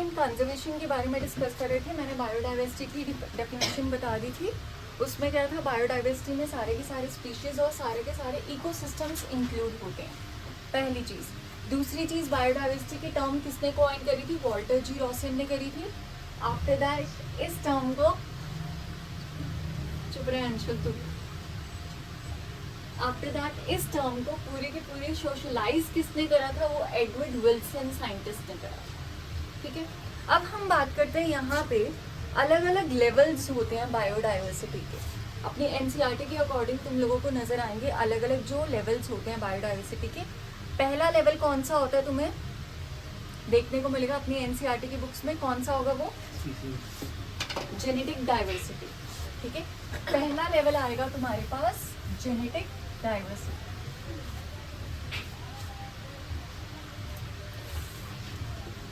And conservation के बारे में डिस्कस कर रहे थे। मैंने बायोडाइवर्सिटी की डेफिनेशन बता दी थी। उसमें क्या था, बायोडाइवर्सिटी में सारे के सारे स्पीशीज़ और सारे के सारे इकोसिस्टम्स इंक्लूड होते हैं, पहली चीज़। दूसरी चीज़, बायोडाइवर्सिटी की टर्म किसने कॉइन करी थी? वॉल्टर जी रॉसन ने करी थी। आफ्टर दैट इस टर्म को, चुप रहे अंशुल तू, आफ्टर दैट इस टर्म को पूरे के पूरे सोशलाइज किसने करा था? वो एडवर्ड विल्सन साइंटिस्ट ने करा। ठीक है, अब हम बात करते हैं यहाँ पे अलग अलग लेवल्स होते हैं बायोडाइवर्सिटी के। अपनी एनसीईआरटी के अकॉर्डिंग तुम लोगों को नजर आएंगे अलग अलग जो लेवल्स होते हैं बायोडाइवर्सिटी के। पहला लेवल कौन सा होता है तुम्हें देखने को मिलेगा अपनी एनसीईआरटी की बुक्स में? कौन सा होगा वो? Genetic diversity. ठीक है, पहला लेवल आएगा तुम्हारे पास जेनेटिक डाइवर्सिटी।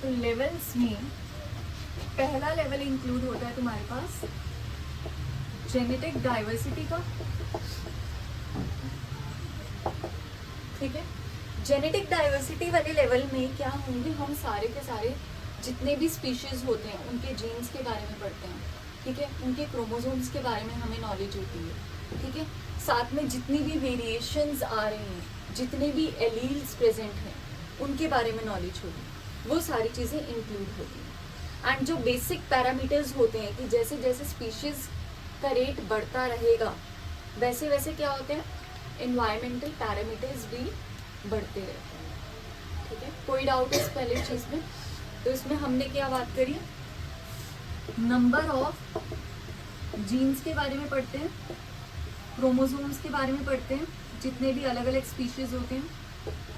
तो लेवल्स में पहला लेवल इंक्लूड होता है तुम्हारे पास जेनेटिक डाइवर्सिटी का। ठीक है, जेनेटिक डाइवर्सिटी वाले लेवल में क्या होंगे? हम सारे के सारे जितने भी स्पीशीज होते हैं उनके जीन्स के बारे में पढ़ते हैं। ठीक है, उनके क्रोमोसोम्स के बारे में हमें नॉलेज होती है। ठीक है, साथ में जितनी भी वेरिएशंस आ रही हैं, जितने भी एलील्स प्रेजेंट हैं, उनके बारे में नॉलेज होगी, वो सारी चीज़ें इंक्लूड होती हैं। एंड जो बेसिक पैरामीटर्स होते हैं कि जैसे जैसे स्पीशीज का रेट बढ़ता रहेगा वैसे वैसे क्या होते हैं, एनवायरमेंटल पैरामीटर्स भी बढ़ते रहते हैं। ठीक है, कोई डाउट इस पहले चीज़ में? तो इसमें हमने क्या बात करी? नंबर ऑफ जीन्स के बारे में पढ़ते हैं, क्रोमोसोम्स के बारे में पढ़ते हैं, जितने भी अलग अलग स्पीशीज होते हैं।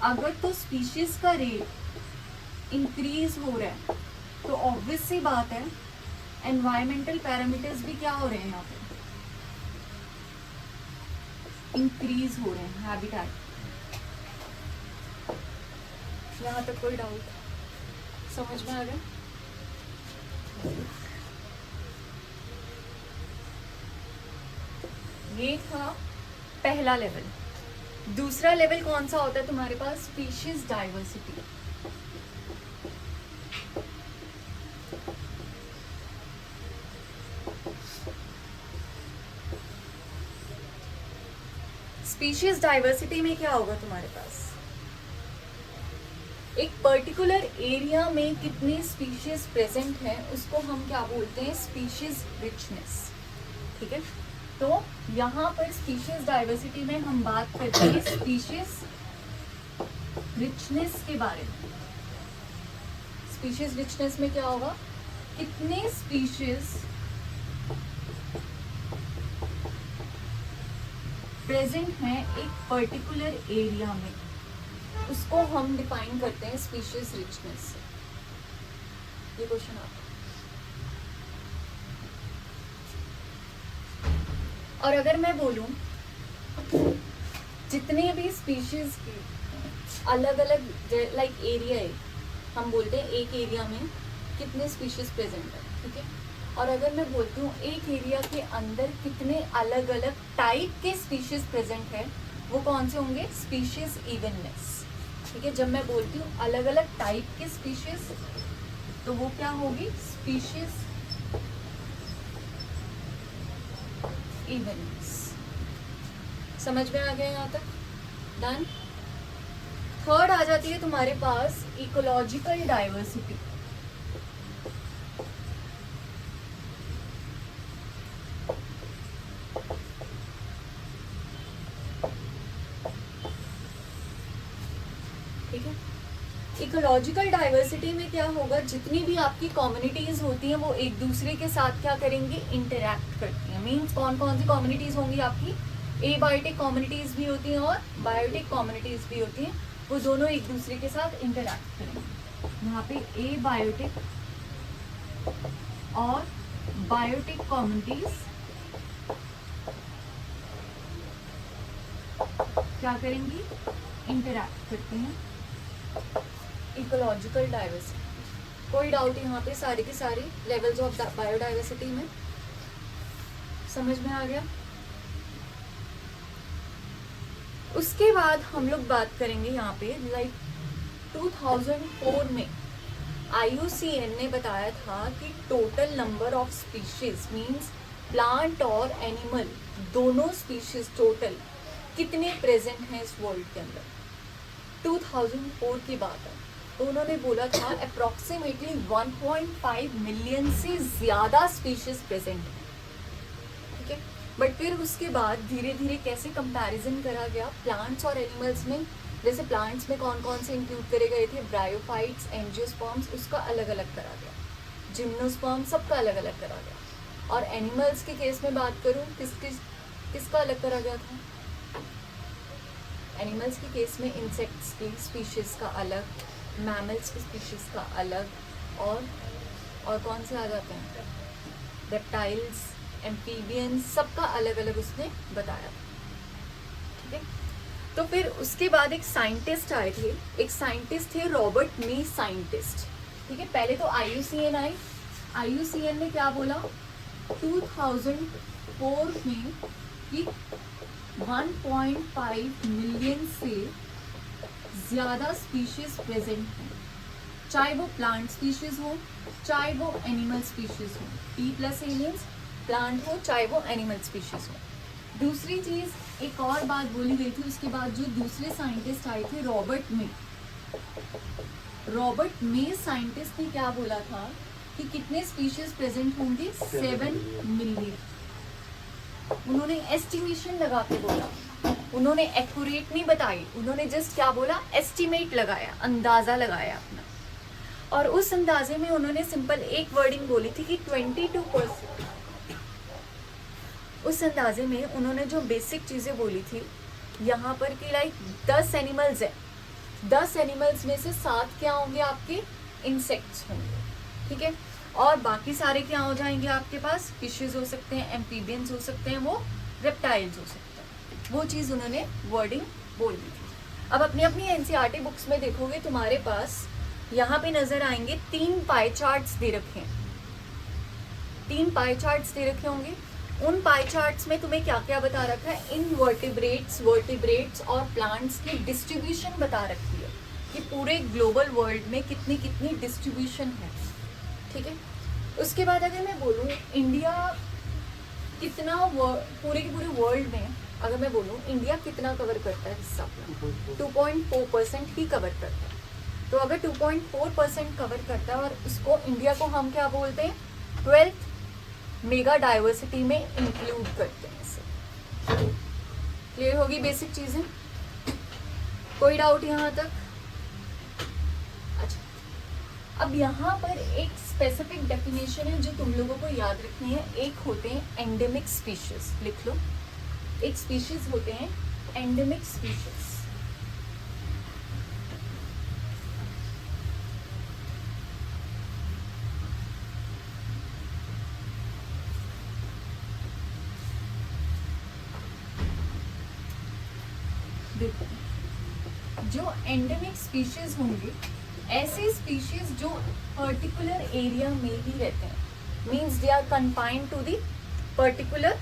अगर तो स्पीशीज का रेट इंक्रीज हो रहा है तो ऑब्वियस सी बात है एनवायरमेंटल पैरामीटर्स भी क्या हो रहे हैं यहाँ पे? इंक्रीज हो रहे हैं, हैबिटेट। यहाँ तक कोई डाउट समझ में आ गया? ये था पहला लेवल। दूसरा लेवल कौन सा होता है तुम्हारे पास? Species diversity. स्पीशीज डाइवर्सिटी में क्या होगा तुम्हारे पास? एक पर्टिकुलर एरिया में कितने स्पीशीज प्रेजेंट हैं उसको हम क्या बोलते हैं? Species richness. ठीक है, तो यहाँ पर स्पीशीज डाइवर्सिटी में हम बात करते हैं स्पीशीज रिचनेस के बारे में। स्पीशीज रिचनेस में क्या होगा? कितने स्पीशीज प्रेजेंट हैं एक पर्टिकुलर एरिया में, उसको हम डिफाइन करते हैं स्पीशीज रिचनेस से। ये क्वेश्चन आपका। और अगर मैं बोलूं जितने भी स्पीशीज की अलग अलग लाइक एरिया है, हम बोलते हैं एक एरिया में कितने स्पीशीज प्रेजेंट है। ठीक है, और अगर मैं बोलती हूँ एक एरिया के अंदर कितने अलग अलग टाइप के स्पीशीज प्रेजेंट है, वो कौन से होंगे? Species evenness. ठीक है, जब मैं बोलती हूँ अलग अलग टाइप के स्पीशीज तो वो क्या होगी? Species evenness. समझ में आ गया यहाँ तक? डन। थर्ड आ जाती है तुम्हारे पास इकोलॉजिकल डाइवर्सिटी। ठीक है, इकोलॉजिकल डाइवर्सिटी में क्या होगा? जितनी भी आपकी कम्युनिटीज होती हैं वो एक दूसरे के साथ क्या करेंगे? इंटरैक्ट करती हैं। मीन्स कौन कौन सी कम्युनिटीज होंगी आपकी? एबायोटिक कम्युनिटीज भी होती हैं और बायोटिक कम्युनिटीज भी होती हैं। वो दोनों एक दूसरे के साथ इंटरैक्ट करेंगे। यहाँ पे एबायोटिक और बायोटिक कम्युनिटीज क्या करेंगी? इंटरैक्ट करती हैं। Ecological diversity. कोई डाउट यहाँ पे? सारे के सारे लेवल्स ऑफ बायोडाइवर्सिटी में समझ में आ गया? उसके बाद हम लोग बात करेंगे यहाँ पे लाइक 2004 में IUCN ने बताया था कि total number of species means plant और एनिमल दोनों स्पीशीज टोटल कितने प्रेजेंट हैं इस वर्ल्ड के अंदर। 2004 की बात है, तो उन्होंने बोला था अप्रॉक्सीमेटली 1.5 मिलियन से ज़्यादा स्पीशीज प्रेजेंट हैं, ठीक है। बट फिर उसके बाद धीरे धीरे कैसे कंपैरिजन करा गया प्लांट्स और एनिमल्स में, जैसे प्लांट्स में कौन कौन से इंक्लूड करे गए थे, ब्रायोफाइट्स, एंजियोस्पर्म्स, उसका अलग अलग करा गया, जिम्नोस्पर्म सबका अलग अलग करा गया। और एनिमल्स के केस में बात करूँ किसका अलग करा गया था, एनिमल्स के केस में इंसेक्ट्स की स्पीशीज का अलग, मैमल्स की स्पीशीज का अलग, और कौन से आ जाते हैं, रेप्टाइल्स, एम्फीबियंस, सबका अलग अलग उसने बताया, ठीक है। तो फिर उसके बाद एक साइंटिस्ट आए थे, एक साइंटिस्ट थे रॉबर्ट मी साइंटिस्ट, ठीक है। पहले तो IUCN आई, IUCN ने क्या बोला 2004 में कि 1.5 मिलियन से ज़्यादा स्पीशीज प्रेजेंट हैं, चाहे वो प्लांट स्पीशीज हो चाहे वो एनिमल स्पीशीज हो, P+ एलियंस प्लांट हो चाहे वो एनिमल स्पीशीज हो। दूसरी चीज़ एक और बात बोली गई थी उसके बाद, जो दूसरे साइंटिस्ट आए थे रॉबर्ट मे साइंटिस्ट ने क्या बोला था कि कितने स्पीशीज प्रेजेंट होंगे, 7 मिलियन। उन्होंने एस्टिमेशन लगा के बोला, उन्होंने एक्यूरेट नहीं बताई, उन्होंने जस्ट क्या बोला, एस्टिमेट लगाया, अंदाज़ा लगाया अपना। और उस अंदाजे में उन्होंने सिंपल एक वर्डिंग बोली थी कि 22%। उस अंदाजे में उन्होंने जो बेसिक चीज़ें बोली थी यहाँ पर कि लाइक 10 एनिमल्स हैं, 10 एनिमल्स में से 7 क्या होंगे, आपके इंसेक्ट्स होंगे, ठीक है। और बाकी सारे क्या हो जाएंगे आपके पास, फिशेज हो सकते हैं, एम्फीबियंस हो सकते हैं, वो रेप्टाइल्स हो सकते हैं। वो चीज़ उन्होंने वर्डिंग बोल दी थी। अब अपनी अपनी NCERT बुक्स में देखोगे तुम्हारे पास यहाँ पे नजर आएंगे 3 पाई चार्ट्स दे रखे हैं, 3 पाई चार्ट्स दे रखे होंगे। उन पाई चार्ट्स में तुम्हें क्या क्या बता रखा है, इनवर्टिब्रेट्स, वर्टिब्रेट्स और प्लांट्स की डिस्ट्रीब्यूशन बता रखी है कि पूरे ग्लोबल वर्ल्ड में कितनी कितनी डिस्ट्रीब्यूशन है, ठीक है। उसके बाद अगर मैं बोलूँ इंडिया कितना पूरे के पूरे वर्ल्ड में अगर मैं बोलूँ इंडिया कितना कवर करता है हिस्सा, 2.4% ही कवर करता है। तो अगर 2.4% कवर करता है और उसको इंडिया को हम क्या बोलते हैं, 12th मेगा डाइवर्सिटी में इंक्लूड करते हैं इसे। क्लियर होगी बेसिक चीज़ें, कोई डाउट यहाँ तक? अच्छा, अब यहाँ पर एक स्पेसिफिक डेफिनेशन है जो तुम लोगों को याद रखनी है। एक होते हैं एंडेमिक स्पीशीज, लिख लो, एक स्पीशीज होते हैं एंडेमिक स्पीशीज। जो एंडेमिक स्पीशीज होंगे, ऐसे स्पीशीज जो पर्टिकुलर एरिया में ही रहते हैं, means they are confined to the particular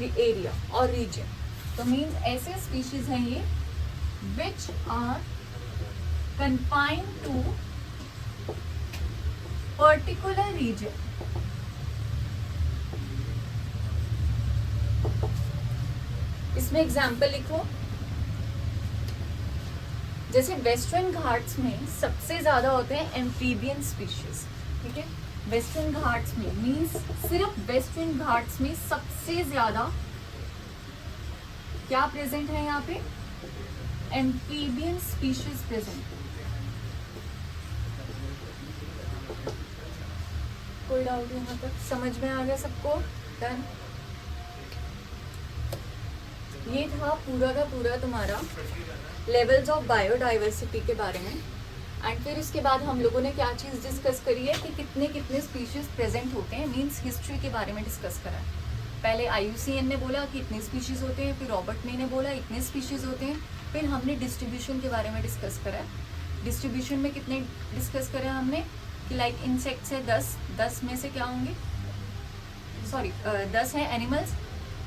area और रीजन। तो मीन्स ऐसे स्पीशीज हैं ये which are confined to particular region. इसमें एग्जाम्पल लिखो, जैसे वेस्टर्न घाट्स में सबसे ज्यादा होते हैं एम्फीबियन स्पीशीज, ठीक है। वेस्टर्न घाट्स में मीन्स सिर्फ वेस्टर्न घाट्स में सबसे ज्यादा क्या प्रेजेंट है, यहाँ पे एम्फीबियन स्पीशीज प्रेजेंट। कोई डाउट यहाँ तक समझ में आ गया सबको? डन। ये था पूरा का पूरा तुम्हारा लेवल्स ऑफ बायोडाइवर्सिटी के बारे में। एंड फिर इसके बाद हम लोगों ने क्या चीज़ डिस्कस करी है कि कितने कितने स्पीशीज प्रेजेंट होते हैं, मींस हिस्ट्री के बारे में डिस्कस करा है। पहले IUCN ने बोला कि इतने स्पीशीज होते हैं, फिर रॉबर्ट मे ने बोला इतने स्पीशीज होते हैं, फिर हमने डिस्ट्रीब्यूशन के बारे में डिस्कस करा है। डिस्ट्रीब्यूशन में कितने डिस्कस करा हमने कि लाइक इंसेक्ट्स है 10 में से क्या होंगे, सॉरी 10 हैं एनिमल्स,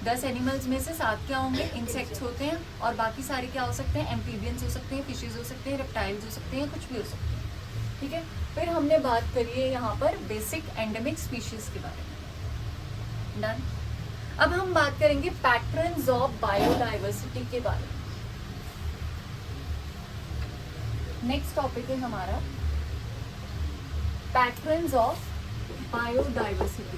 10 एनिमल्स में से 7 क्या होंगे, इंसेक्ट्स होते हैं, और बाकी सारे क्या हो सकते हैं, एम्फीबियंस हो सकते हैं, फिशेज हो सकते हैं, रेप्टाइल्स हो सकते हैं, कुछ भी हो सकते हैं, ठीक है, फिर हमने बात करी है यहाँ पर बेसिक एंडेमिक स्पीशीज के बारे में। डन। अब हम बात करेंगे पैटर्न्स ऑफ बायोडाइवर्सिटी के बारे में। नेक्स्ट टॉपिक है हमारा patterns of biodiversity.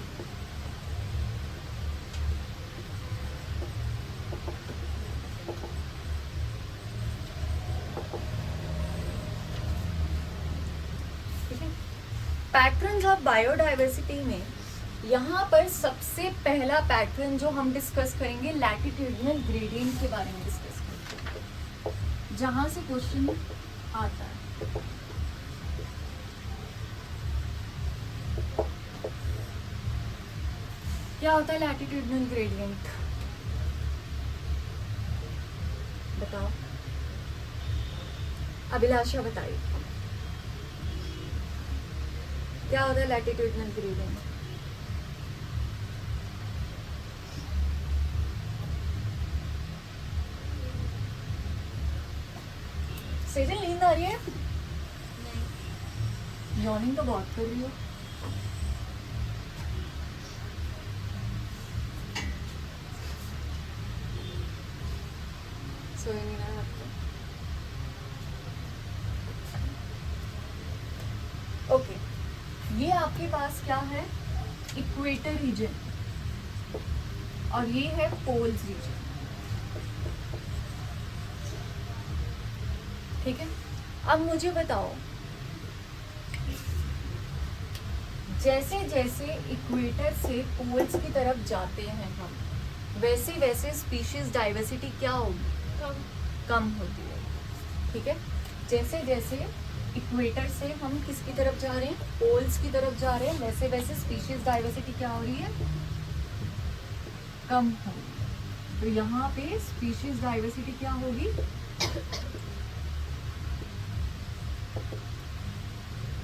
Patterns of biodiversity में यहाँ पर सबसे पहला पैटर्न जो हम डिस्कस करेंगे लैटिट्यूडिनल ग्रेडियंट के बारे में डिस्कस करेंगे, जहां से क्वेश्चन आता है। क्या होता है लैटिट्यूडिनल ग्रेडियंट, बताओ, अभिलाषा बताइए क्या होता है लैटिट्यूडिनल ग्रेडियंट। सेजल नींद आ रही है? नहीं। यॉर्निंग तो बहुत कर रही हो। सोए नहीं रहा आपको? ओके, ये आपके पास क्या है, इक्वेटर रीजन, और ये है पोल्स रीजन। ठीक है, अब मुझे बताओ, जैसे जैसे इक्वेटर से पोल्स की तरफ जाते हैं हम, वैसे वैसे स्पीशीज डाइवर्सिटी क्या होगी, कम होती है। ठीक है, जैसे जैसे इक्वेटर से हम किसकी तरफ जा रहे हैं, पोल्स की तरफ जा रहे हैं, वैसे वैसे स्पीशीज डाइवर्सिटी क्या हो रही है, कम हो रही है। तो यहाँ पे स्पीशीज डाइवर्सिटी क्या होगी,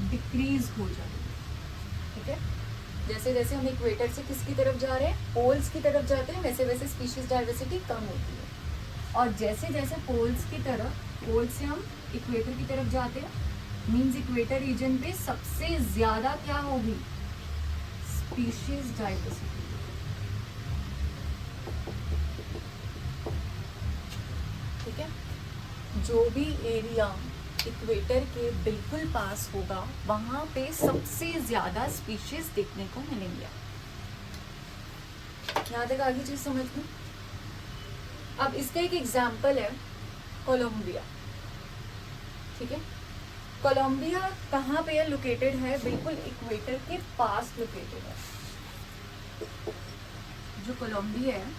डिक्रीज हो जाएगी। ठीक है, जैसे जैसे हम इक्वेटर से किसकी तरफ जा रहे हैं, पोल्स की तरफ जाते हैं, वैसे वैसे स्पीशीज डाइवर्सिटी कम होती है। और जैसे जैसे पोल्स की तरफ, पोल से हम इक्वेटर की तरफ जाते हैं, मींस इक्वेटर रीजन पे सबसे ज्यादा क्या होगी, स्पीशीज डाइवर्सिटी। ठीक है, जो भी एरिया इक्वेटर के बिल्कुल पास होगा वहां पे सबसे ज्यादा स्पीशीज देखने को मिलेंगे। यहाँ तक आगे चीज समझ में? अब इसका एक एग्जाम्पल है कोलंबिया। ठीक है, कोलंबिया कहाँ पे है, लोकेटेड है, बिल्कुल इक्वेटर के पास लोकेटेड है। जो कोलंबिया है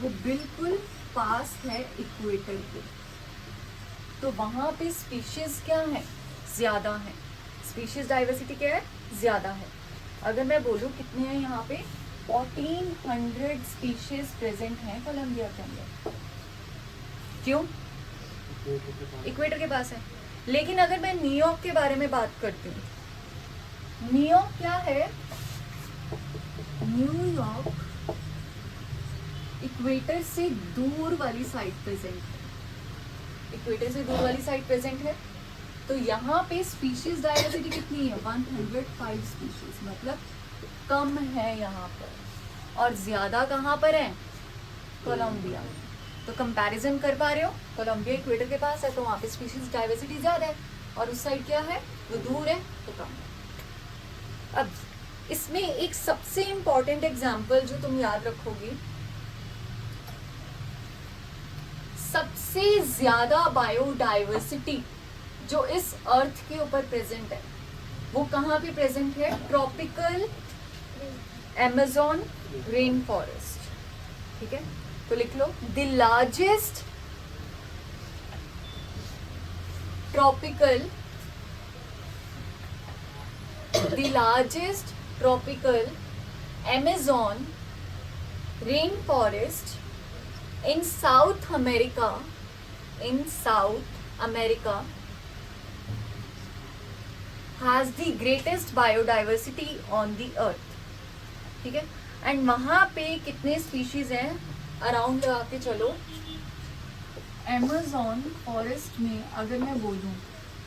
वो बिल्कुल पास है इक्वेटर के, तो वहां पे स्पीशीज क्या है, ज्यादा है। स्पीशीज डाइवर्सिटी क्या है, ज्यादा है। अगर मैं बोलूँ कितने हैं यहाँ पे, 1400 स्पीशीज प्रेजेंट हैं कोलंबिया के अंदर। क्यों? इक्वेटर के पास है। लेकिन अगर मैं न्यूयॉर्क के बारे में बात करती हूँ, न्यूयॉर्क क्या है, न्यूयॉर्क इक्वेटर से दूर वाली साइड प्रेजेंट है, इक्वेटर से दूर वाली साइड प्रेजेंट है। तो यहाँ पे स्पीशीज डाइवर्सिटी कितनी है, 105 स्पीशीज, मतलब कम है यहाँ पर, और ज्यादा कहाँ पर है, कोलंबिया। तो कंपैरिजन कर पा रहे हो, कोलंबिया इक्वेटर के पास है तो वहाँ पे स्पीशीज डाइवर्सिटी ज्यादा है, और उस साइड क्या है, वो दूर है तो कम है। अब इसमें एक सबसे इंपॉर्टेंट एग्जाम्पल जो तुम याद रखोगी, सबसे ज्यादा बायोडाइवर्सिटी जो इस अर्थ के ऊपर प्रेजेंट है वो कहाँ पे प्रेजेंट है, ट्रॉपिकल अमेज़न रेन फॉरेस्ट। ठीक है, तो लिख लो, the largest tropical Amazon rain forest in South America has the greatest biodiversity on the earth. ठीक है, एंड वहां पे कितने स्पीशीज हैं, अराउंड लगा के चलो, अमेज़न फॉरेस्ट में अगर मैं बोलूं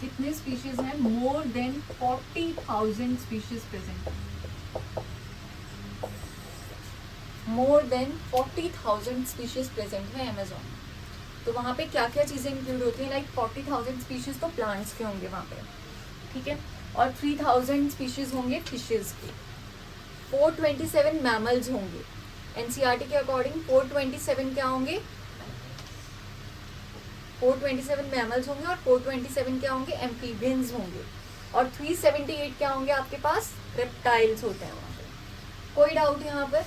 कितने स्पीशीज हैं? More than 40,000 species present, more than 40,000 species present है अमेजोन में। तो वहाँ पे क्या क्या चीज़ें इंक्लूड होती हैं? लाइक 40,000 स्पीशीज तो प्लांट्स के होंगे वहाँ पे, ठीक है, और 3,000 स्पीशीज होंगे फिशेज के, 427 मैमल्स होंगे। एनसीईआरटी के अकॉर्डिंग 427 क्या होंगे? 427 मैमल्स होंगे और 427 क्या होंगे? एम्फीबियंस होंगे। और 378 क्या होंगे आपके पास? रेप्टाइल्स होते हैं वहाँ पे। कोई डाउट यहाँ पर?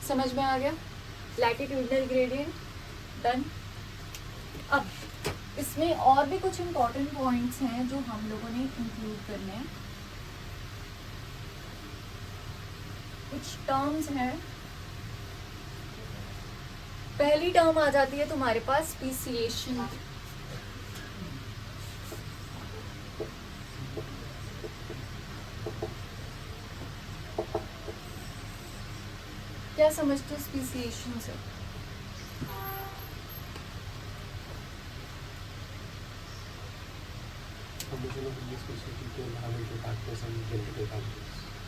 समझ में आ गया? Latitudinal gradient done. अब इसमें और भी कुछ इंपॉर्टेंट पॉइंट्स हैं जो हम लोगों ने इंक्लूड करने हैं। कुछ टर्म्स हैं। पहली टर्म आ जाती है तुम्हारे पास स्पीसिएशन। क्या समझते हो स्पीसिएशन से?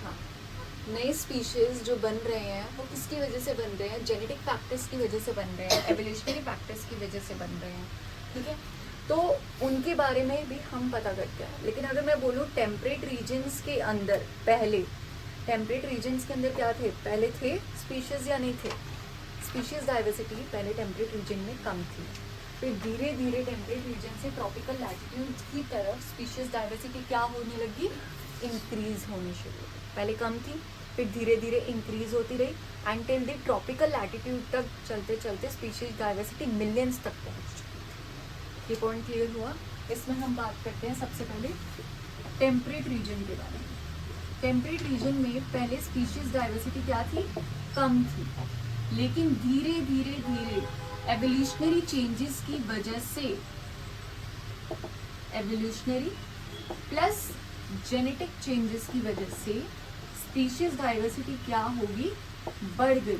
हाँ, नए स्पीशीज जो बन रहे हैं वो किसकी वजह से बन रहे हैं? जेनेटिक फैक्टर्स की वजह से बन रहे हैं, एवोल्यूशनरी फैक्टर्स की वजह से बन रहे हैं, ठीक है। तो उनके बारे में भी हम पता करते हैं। लेकिन अगर मैं बोलूँ टेम्परेट रीजन्स के अंदर, पहले टेम्परेट रीजन्स के अंदर क्या थे? पहले थे स्पीशीज या नहीं थे? स्पीशीज डाइवर्सिटी पहले टेम्परेट रीजन में कम थी, फिर धीरे धीरे टेम्परेट रीजन से ट्रॉपिकल लैटिट्यूड की तरफ स्पीशीज डाइवर्सिटी क्या होने लगी? इंक्रीज होनी शुरू हुई। पहले कम थी, फिर धीरे धीरे इंक्रीज होती रही एंटिल द ट्रॉपिकल लैटिट्यूड तक चलते चलते स्पीशीज डाइवर्सिटी मिलियंस तक पहुंच चुकी। ये पॉइंट क्लियर हुआ? इसमें हम बात करते हैं सबसे पहले टेम्परेट रीजन के बारे में। टेम्परेट रीजन में पहले स्पीशीज डाइवर्सिटी क्या थी? कम थी, लेकिन धीरे धीरे धीरे एवोल्यूशनरी चेंजेस की वजह से, एवोल्यूशनरी प्लस जेनेटिक चेंजेस की वजह से स्पीशीज डाइवर्सिटी क्या होगी? बढ़ गई।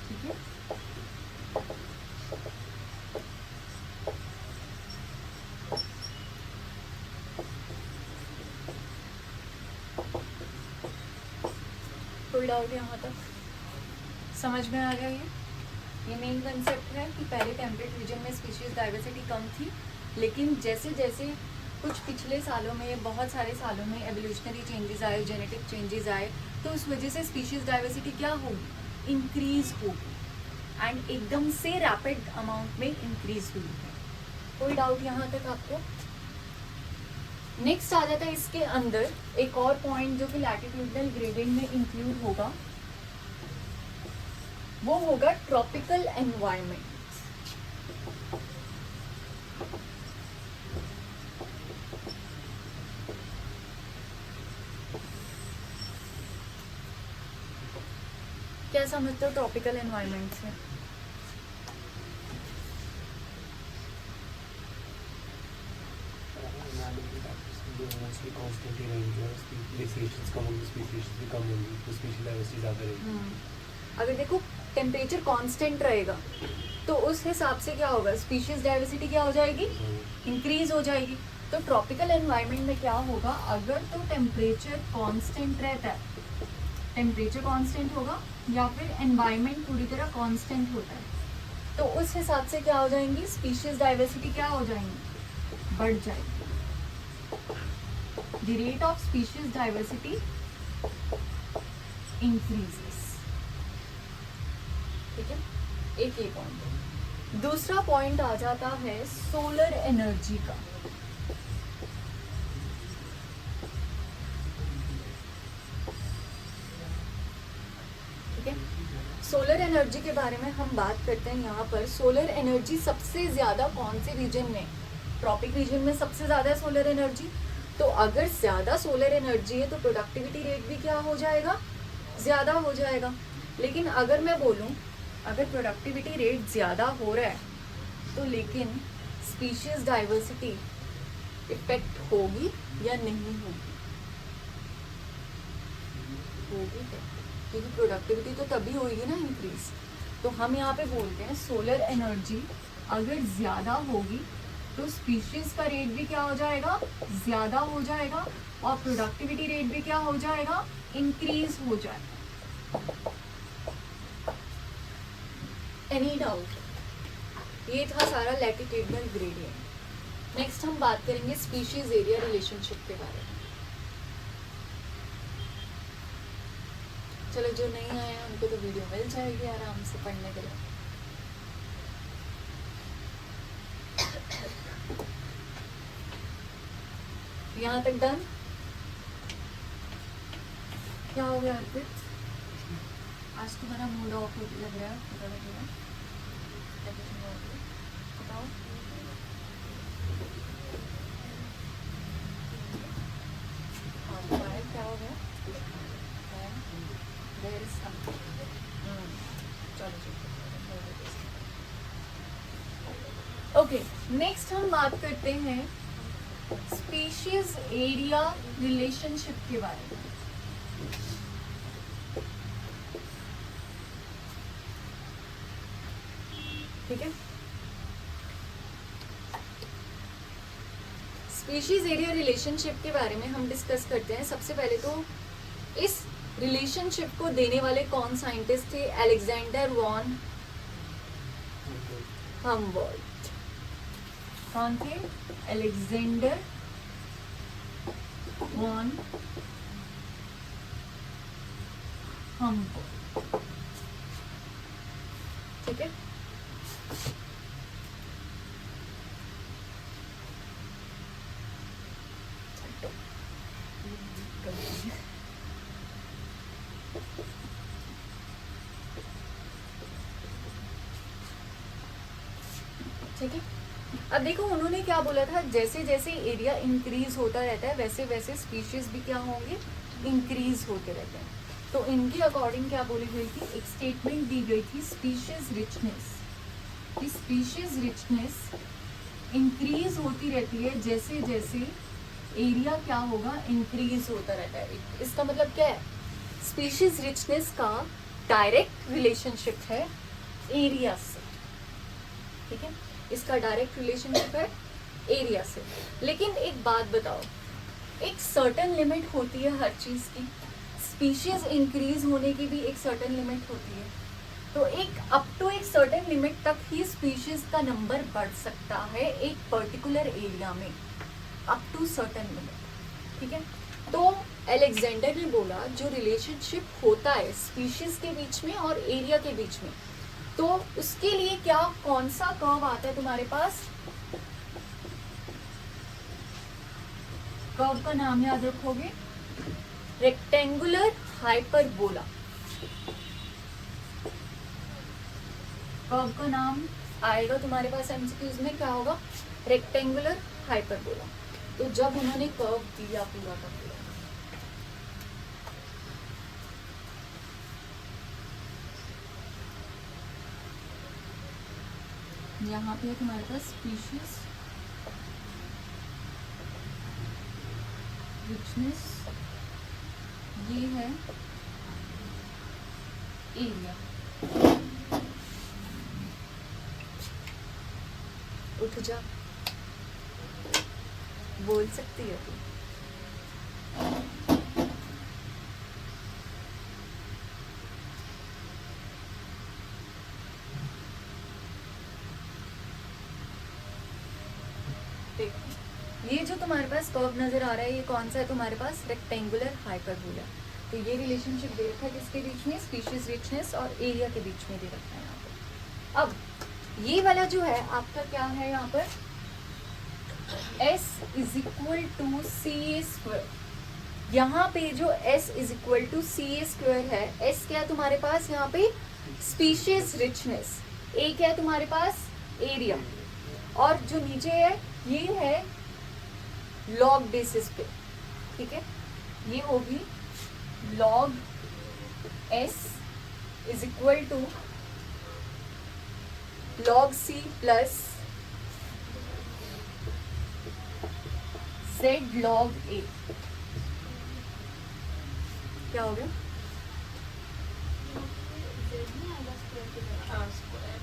ठीक है, कोई डाउट यहाँ तक? समझ में आ गया? ये मेन कंसेप्ट है कि पहले टेम्परेट रीजन में स्पीशीज डाइवर्सिटी कम थी, लेकिन जैसे जैसे कुछ पिछले सालों में, बहुत सारे सालों में एवोल्यूशनरी चेंजेस आए, जेनेटिक चेंजेस आए, तो उस वजह से स्पीशीज डाइवर्सिटी क्या होगी? इंक्रीज होगी, एंड एकदम से रैपिड अमाउंट में इंक्रीज हुई है। कोई डाउट यहाँ तक आपको? नेक्स्ट आ जाता है इसके अंदर एक और पॉइंट जो कि लैटिट्यूडनल ग्रेडियंट में इंक्लूड होगा, वो होगा ट्रॉपिकल एनवायरनमेंट। क्या समझते हो ट्रॉपिकल एनवायरनमेंट से? अगर देखो टेम्परेचर कांस्टेंट रहेगा तो उस हिसाब से क्या होगा? स्पीशीज डाइवर्सिटी क्या हो जाएगी? इंक्रीज हो जाएगी। तो ट्रॉपिकल एनवायरनमेंट में क्या होगा? अगर तो टेम्परेचर कांस्टेंट रहता है, टेम्परेचर कांस्टेंट होगा या फिर एनवायरनमेंट पूरी तरह कांस्टेंट होता है, तो उस हिसाब से क्या हो जाएंगी? स्पीशीज डाइवर्सिटी क्या हो जाएंगी? बढ़ जाएगी। The rate of species diversity increases. ठीक है, एक ये पॉइंट। दूसरा पॉइंट आ जाता है सोलर एनर्जी का। ठीक है, सोलर एनर्जी के बारे में हम बात करते हैं यहाँ पर। सोलर एनर्जी सबसे ज्यादा कौन से रीजन में? ट्रॉपिक रीजन में सबसे ज्यादा है सोलर एनर्जी। तो अगर ज्यादा सोलर एनर्जी है तो प्रोडक्टिविटी रेट भी क्या हो जाएगा? ज्यादा हो जाएगा। लेकिन अगर मैं बोलूँ अगर प्रोडक्टिविटी रेट ज़्यादा हो रहा है तो लेकिन स्पीशीज डाइवर्सिटी इफेक्ट होगी या नहीं होगी? होगी है। क्योंकि प्रोडक्टिविटी तो तभी होगी ना इंक्रीज। तो हम यहाँ पे बोलते हैं सोलर एनर्जी अगर ज़्यादा होगी तो स्पीशीज का रेट भी क्या हो जाएगा, ज़्यादा हो जाएगा, और प्रोडक्टिविटी रेट भी क्या हो जाएगा, इंक्रीज हो जाएगा। Any doubt? ये था सारा लैटिट्यूडनल ग्रेडियंट। नेक्स्ट हम बात करेंगे स्पीशीज एरिया रिलेशनशिप के बारे में। चलो जो नहीं आए हैं उनको तो वीडियो मिल जाएगी आराम से पढ़ने के लिए। यहाँ तक डन? क्या हो गया अर्पित, आज तुम्हारा मूड ऑफ हो लग रहा है थोड़ा? बताओ। क्या हो गया? ओके, नेक्स्ट हम बात करते हैं स्पीशीज एरिया रिलेशनशिप के बारे में। ठीक है, स्पीशीज एरिया रिलेशनशिप के बारे में हम डिस्कस करते हैं। सबसे पहले तो इस रिलेशनशिप को देने वाले कौन साइंटिस्ट थे? Alexander von Humboldt. कौन थे? Alexander von Humboldt. ठीक है, ठीक है। अब देखो उन्होंने क्या बोला था, जैसे जैसे एरिया इंक्रीज होता रहता है वैसे वैसे स्पीशीज भी क्या होंगे, इंक्रीज होते रहते हैं। तो इनके अकॉर्डिंग क्या बोली गई थी, एक स्टेटमेंट दी गई थी स्पीशीज रिचनेस, कि स्पीशीज रिचनेस इंक्रीज होती रहती है जैसे जैसे एरिया क्या होगा, इंक्रीज होता रहता है। इसका मतलब क्या है, स्पीशीज रिचनेस का डायरेक्ट रिलेशनशिप है एरिया से। ठीक है, इसका डायरेक्ट रिलेशनशिप है एरिया से। लेकिन एक बात बताओ, एक सर्टेन लिमिट होती है हर चीज की, स्पीशीज इंक्रीज होने की भी एक सर्टेन लिमिट होती है। तो एक अप टू एक सर्टेन लिमिट तक ही स्पीशीज का नंबर बढ़ सकता है एक पर्टिकुलर एरिया में, अप टू सर्टेन लिमिट। ठीक है, तो अलेक्जेंडर ने बोला जो रिलेशनशिप होता है स्पीशीज के बीच में और एरिया के बीच में, तो उसके लिए क्या, कौन सा कर्व आता है तुम्हारे पास, कर्व का नाम याद रखोगे, रेक्टेंगुलर हाइपरबोला। कर्व का नाम आएगा तुम्हारे पास एमसीक्यूज में, क्या होगा, रेक्टेंगुलर हाइपरबोला। तो जब उन्होंने कर्व दिया पूरा का पूरा, यहाँ पे तुम्हारे पास स्पीशीज रिचनेस, ये है एरिया। उठ जा, बोल सकती है तू। ये जो तुम्हारे पास कर्व नजर आ रहा है, ये कौन सा है तुम्हारे पास, रेक्टेंगुलर हाइपरबोला। तो ये रिलेशनशिप दे रखा है किसके बीच में, स्पीशीज रिचनेस और एरिया के बीच में दे रखा है यहाँ पर। अब ये वाला जो है आपका क्या है यहाँ पर, S is equal to C A square. यहाँ पे जो S is equal to C A square है, S क्या है तुम्हारे पास यहाँ पे, स्पीशीज रिचनेस, A क्या है तुम्हारे पास, एरिया, और जो नीचे है ये है लॉग बेसिस पे। ठीक है, ये होगी log S is equal to log C plus Z log A। क्या हो गया, R square.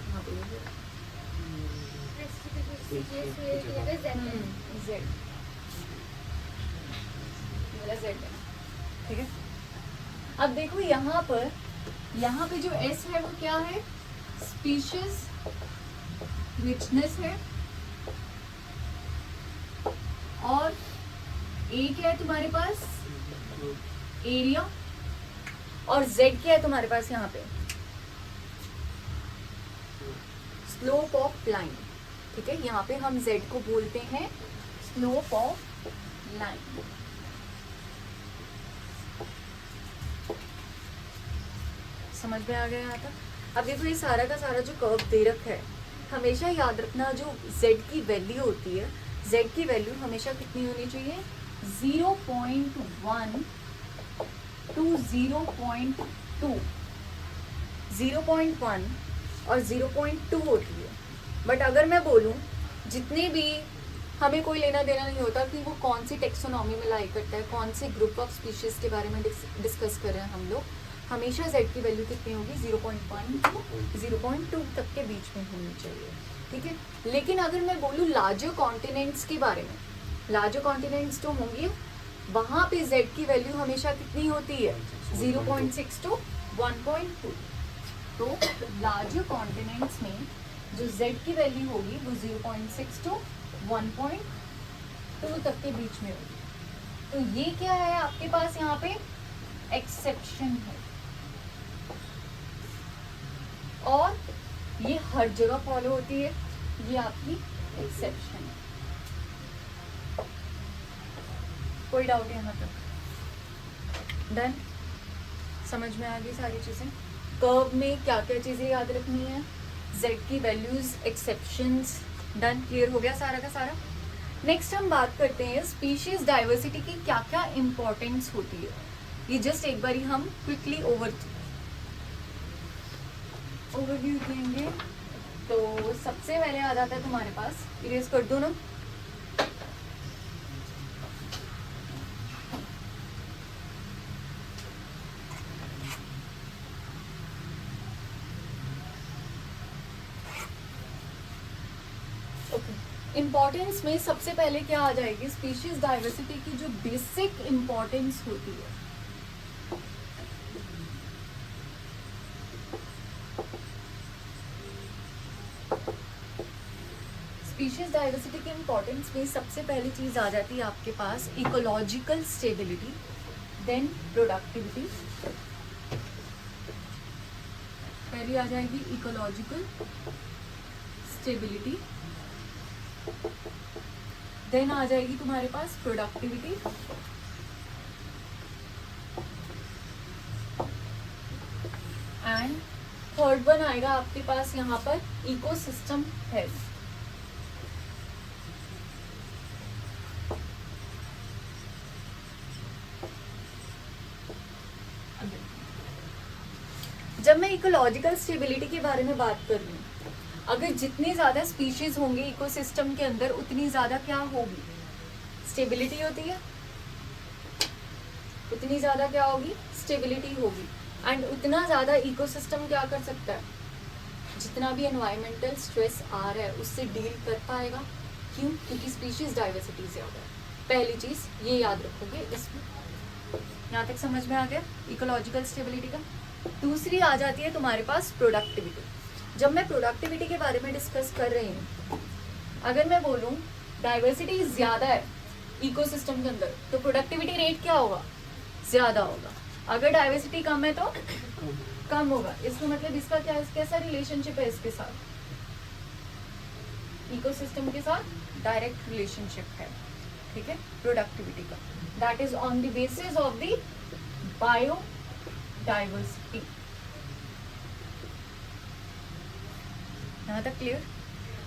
हाँ बोलिए। Z वाला Z है, ठीक है। अब देखो यहाँ पे जो S है वो क्या है, स्पीशीज रिचनेस है, और A क्या है तुम्हारे पास, एरिया, और Z क्या है तुम्हारे पास यहाँ पे, स्लोप ऑफ लाइन, ठीक है। यहाँ पे हम Z को बोलते हैं स्लोप ऑफ लाइन। समझ में आ गया यहाँ तक। अब देखो ये सारा का सारा जो कर्व दे रखा है, हमेशा याद रखना जो Z की वैल्यू होती है, Z की वैल्यू हमेशा कितनी होनी चाहिए, 0.1 टू 0.2, 0.1 और 0.2 होती है। बट अगर मैं बोलूँ जितने भी, हमें कोई लेना देना नहीं होता कि वो कौन सी टेक्सोनॉमी में लाई करता है, कौन से ग्रुप ऑफ स्पीशीज के बारे में डिस्कस कर रहे हैं हम लोग, हमेशा Z की वैल्यू कितनी होगी, 0.1 टू 0.2 तक के बीच में होनी चाहिए, ठीक है। लेकिन अगर मैं बोलूँ लार्जर कॉन्टिनेंट्स के बारे में, लार्जर कॉन्टिनेंट्स जो होंगे वहाँ पे Z की वैल्यू हमेशा कितनी होती है, 0.6 टू 1.2। तो लार्जर कॉन्टिनेंट्स में जो Z की वैल्यू होगी वो 0.6 टू 1.2 तक के बीच में होगी। तो ये क्या है आपके पास यहाँ पे, एक्सेप्शन है, और ये हर जगह फॉलो होती है, ये आपकी एक्सेप्शन है। कोई डाउट यहाँ तक? डन, समझ में आ गई सारी चीजें। कर्व में क्या क्या चीजें याद रखनी है, Z की वैल्यूज, एक्सेप्शंस, डन, क्लियर हो गया सारा का सारा। नेक्स्ट हम बात करते हैं स्पीशीज डाइवर्सिटी की क्या क्या इंपॉर्टेंस होती है। ये जस्ट एक बारी हम क्विकली ओवरव्यू देंगे। तो सबसे पहले आ जाता है तुम्हारे पास, इरेज कर दो ना, इम्पोर्टेंस में सबसे पहले क्या आ जाएगी, स्पीशीज डाइवर्सिटी की जो बेसिक इम्पोर्टेंस होती है। स्पीशीज डाइवर्सिटी की इम्पोर्टेंस में सबसे पहली चीज आ जाती है आपके पास इकोलॉजिकल स्टेबिलिटी, देन प्रोडक्टिविटी। पहली आ जाएगी इकोलॉजिकल स्टेबिलिटी, देन आ जाएगी तुम्हारे पास प्रोडक्टिविटी, एंड थर्ड वन आएगा आपके पास यहाँ पर इकोसिस्टम हेल्थ। जब मैं इकोलॉजिकल स्टेबिलिटी के बारे में बात कर रही हूँ, अगर जितनी ज्यादा स्पीशीज होंगे इकोसिस्टम के अंदर उतनी ज्यादा क्या होगी, स्टेबिलिटी होती है, उतनी ज्यादा क्या होगी, स्टेबिलिटी होगी। एंड उतना ज्यादा इकोसिस्टम क्या कर सकता है, जितना भी एनवायरमेंटल स्ट्रेस आ रहा है उससे डील कर पाएगा। क्यों? क्योंकि स्पीशीज डाइवर्सिटी ज्यादा है। पहली चीज ये याद रखोगे इसमें। यहाँ तक समझ में आ गया इकोलॉजिकल स्टेबिलिटी का। दूसरी आ जाती है तुम्हारे पास प्रोडक्टिविटी। जब मैं प्रोडक्टिविटी के बारे में डिस्कस कर रही हूँ, अगर मैं बोलूँ डाइवर्सिटी ज्यादा है इकोसिस्टम के अंदर तो प्रोडक्टिविटी रेट क्या होगा, ज्यादा होगा। अगर डाइवर्सिटी कम है तो कम होगा। इसका मतलब इसका क्या, कैसा रिलेशनशिप है इसके साथ, इकोसिस्टम के साथ डायरेक्ट रिलेशनशिप है, ठीक है, प्रोडक्टिविटी का। That is on the basis of the biodiversity. यहाँ तक क्लियर?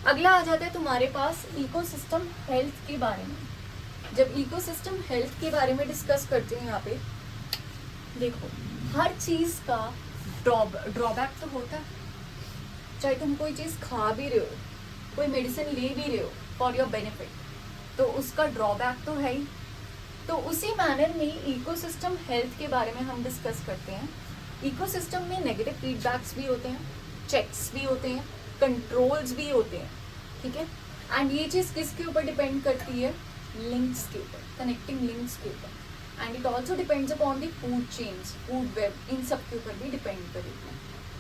अगला आ जाता है तुम्हारे पास इकोसिस्टम हेल्थ के बारे में। जब इकोसिस्टम हेल्थ के बारे में डिस्कस करते हैं यहाँ पे देखो, हर चीज का ड्रॉबैक तो होता है। चाहे तुम कोई चीज खा भी रहे हो, कोई मेडिसिन ले भी रहे हो फॉर योर बेनिफिट, तो उसका ड्रॉबैक तो है ही। तो उसी मैनर में इकोसिस्टम हेल्थ के बारे में हम डिस्कस करते हैं। इकोसिस्टम में नेगेटिव फीडबैक्स भी होते हैं, चेक्स भी होते हैं, कंट्रोल्स भी होते हैं, ठीक है। एंड ये चीज़ किसके ऊपर डिपेंड करती है? लिंक्स के ऊपर, कनेक्टिंग लिंक्स के ऊपर। And it also depends upon the food chains, food web, इन सब के ऊपर भी डिपेंड करेगी,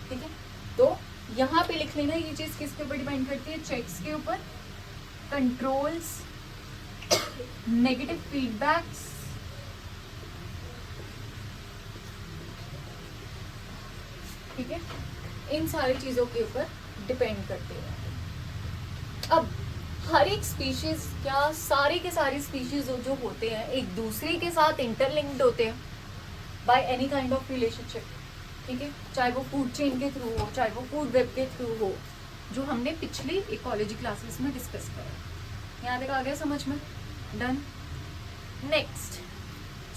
ठीक है। तो यहाँ पे लिख लेना ये चीज़ किसके ऊपर डिपेंड करती है? चेक्स के ऊपर, कंट्रोल्स, नेगेटिव फीडबैक्स, ठीक है, इन सारी चीज़ों के ऊपर डिपेंड करते हैं। अब हर एक स्पीशीज, क्या सारे के सारे स्पीशीज जो होते हैं एक दूसरे के साथ इंटरलिंक्ड होते हैं by any kind of relationship, ठीक है, चाहे वो फूड चेन के थ्रू हो, चाहे वो फूड वेब के थ्रू हो, जो हमने पिछली इकोलॉजी क्लासेस में डिस्कस करा। यहाँ तक आ गया समझ में? डन। नेक्स्ट,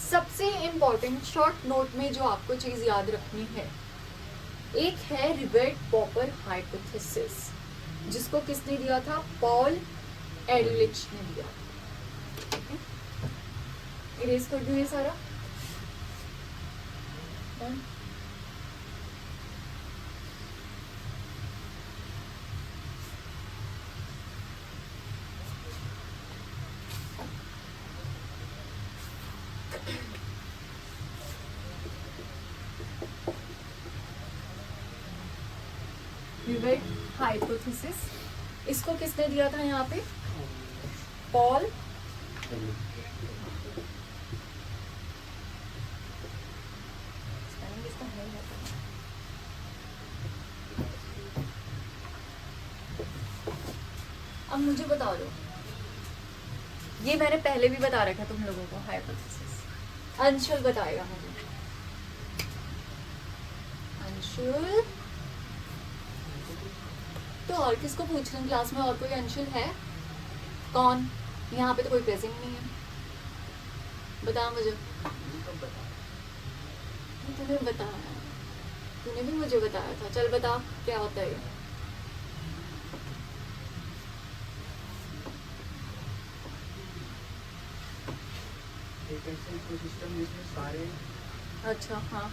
सबसे इम्पॉर्टेंट शॉर्ट नोट में जो आपको चीज़ याद रखनी है, एक है रिवेट पॉपर हाइपोथेसिस, जिसको किसने दिया था? पॉल एडलिच ने दिया था। इरेज कर दूं ये सारा। डन। रिवेट हाइपोथेसिस, इसको किसने दिया था यहाँ पे? पॉल अब मुझे बता दो, ये मैंने पहले भी बता रखा तुम लोगों को हाइपोथेसिस। अंशुल बताएगा मुझे। अंशुल, तो और किसको पूछ रहे हैं क्लास में? और कोई अंशुल है? कौन? यहाँ पे तो कोई प्रेजेंट नहीं है। बता मुझे। तूने बताया, तूने भी मुझे बताया था। चल बता क्या होता है ये। एक ऐसा इकोसिस्टम जिसमें सारे अच्छा, हाँ,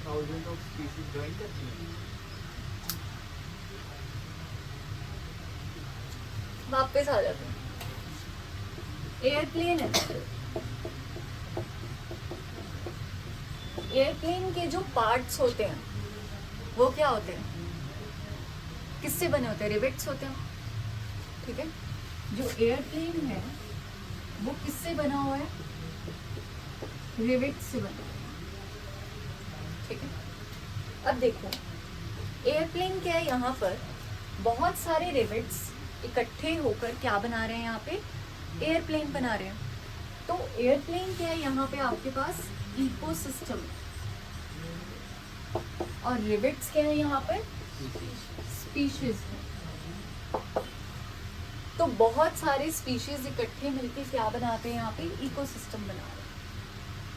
थाउजेंड ऑफ स्पीशीज ज्वाइन करती हैं। वापस आ जाते हैं। एयरप्लेन है, एयरप्लेन के जो पार्ट्स होते हैं वो क्या होते हैं? किससे बने होते हैं? रिवेट्स होते हैं, ठीक है। जो एयरप्लेन है वो किससे बना हुआ है? रिवेट्स से बना हुआ है, ठीक है। अब देखो, एयरप्लेन क्या है? यहाँ पर बहुत सारे रिवेट्स इकट्ठे होकर क्या बना रहे हैं? यहाँ पे एयरप्लेन बना रहे हैं। तो एयरप्लेन क्या है? यहाँ पे आपके पास इकोसिस्टम, और रिवेट्स क्या है? यहाँ पर स्पीशीज है। तो बहुत सारे स्पीशीज इकट्ठे मिलकर क्या बनाते हैं? यहाँ पे इकोसिस्टम बना रहे हैं।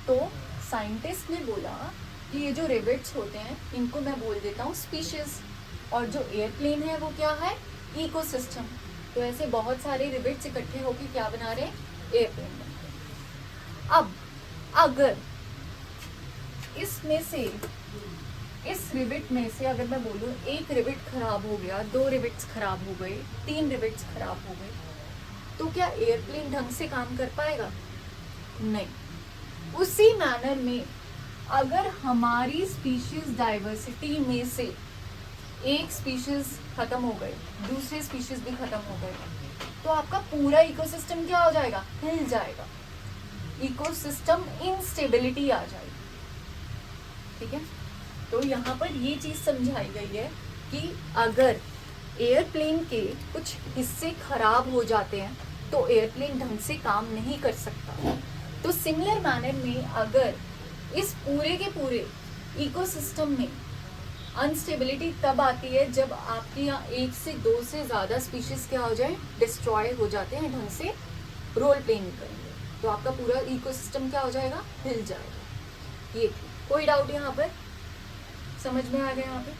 तो साइंटिस्ट ने बोला कि ये जो रिवेट्स होते हैं इनको मैं बोल देता हूँ स्पीशीज, और जो एयरप्लेन है वो क्या है? इकोसिस्टम। तो ऐसे बहुत सारे रिवेट्स इकट्ठे होकर क्या बना रहे हैं? एयरप्लेन बना रहे हैं। अब अगर इसमें से, इस रिवेट में से अगर मैं बोलूँ एक रिवेट खराब हो गया, 2 रिवेट्स खराब हो गए, 3 रिवेट्स खराब हो गए, तो क्या एयरप्लेन ढंग से काम कर पाएगा? नहीं। उसी मैनर में अगर हमारी स्पीशीज डाइवर्सिटी में से एक स्पीशीज खत्म हो गए, दूसरे स्पीशीज भी खत्म हो गए, तो आपका पूरा इकोसिस्टम क्या हो जाएगा? हिल जाएगा। इकोसिस्टम इंस्टेबिलिटी आ जाएगी, ठीक है। तो यहाँ पर ये चीज़ समझाई गई है कि अगर एयरप्लेन के कुछ हिस्से खराब हो जाते हैं तो एयरप्लेन ढंग से काम नहीं कर सकता। तो सिमिलर मैनर में अगर इस पूरे के पूरे इकोसिस्टम में अनस्टेबिलिटी तब आती है जब आपके यहाँ 1 से 2 से ज़्यादा स्पीशीज क्या हो जाए? डिस्ट्रॉय हो जाते हैं, ढंग से रोल प्ले नहीं करेंगे, तो आपका पूरा इकोसिस्टम क्या हो जाएगा? हिल जाएगा। ये कोई डाउट यहाँ पर? समझ में आ गया यहाँ पे?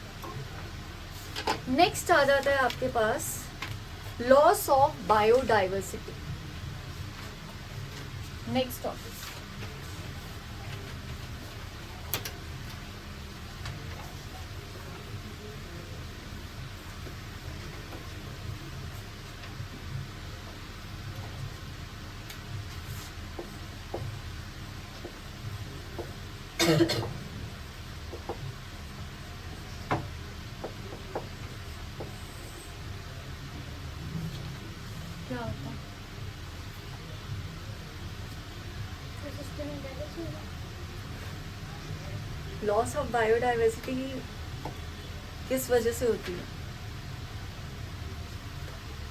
नेक्स्ट आ जाता है आपके पास loss of biodiversity. Next topic, क्या होता है? लॉस ऑफ बायोडाइवर्सिटी किस वजह से होती है?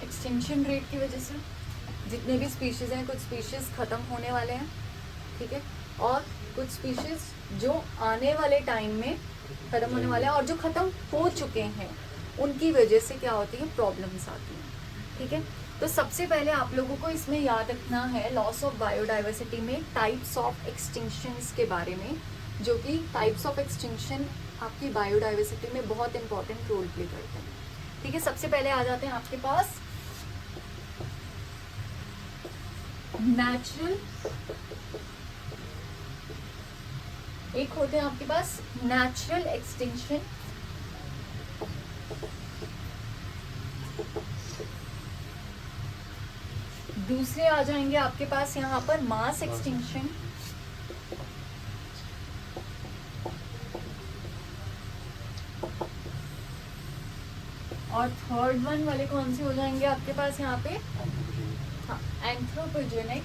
एक्सटिंक्शन रेट की वजह से। जितने भी स्पीशीज हैं, कुछ स्पीशीज खत्म होने वाले हैं, ठीक है, और कुछ स्पीशीज जो आने वाले टाइम में खत्म होने वाले हैं, और जो खत्म हो चुके हैं उनकी वजह से क्या होती है, प्रॉब्लम्स आती हैं, ठीक है। तो सबसे पहले आप लोगों को इसमें याद रखना है लॉस ऑफ बायोडाइवर्सिटी में टाइप्स ऑफ एक्सटिंक्शंस के बारे में, जो कि टाइप्स ऑफ एक्सटिंक्शन आपकी बायोडाइवर्सिटी में बहुत इंपॉर्टेंट रोल प्ले करते हैं, ठीक है। सबसे पहले आ जाते हैं आपके पास नेचुरल, एक होते हैं आपके पास नेचुरल एक्सटिंक्शन, दूसरे आ जाएंगे आपके पास यहाँ पर मास एक्सटिंक्शन, और थर्ड वन वाले कौन से हो जाएंगे आपके पास यहाँ पे, हाँ, एंथ्रोपोजेनिक,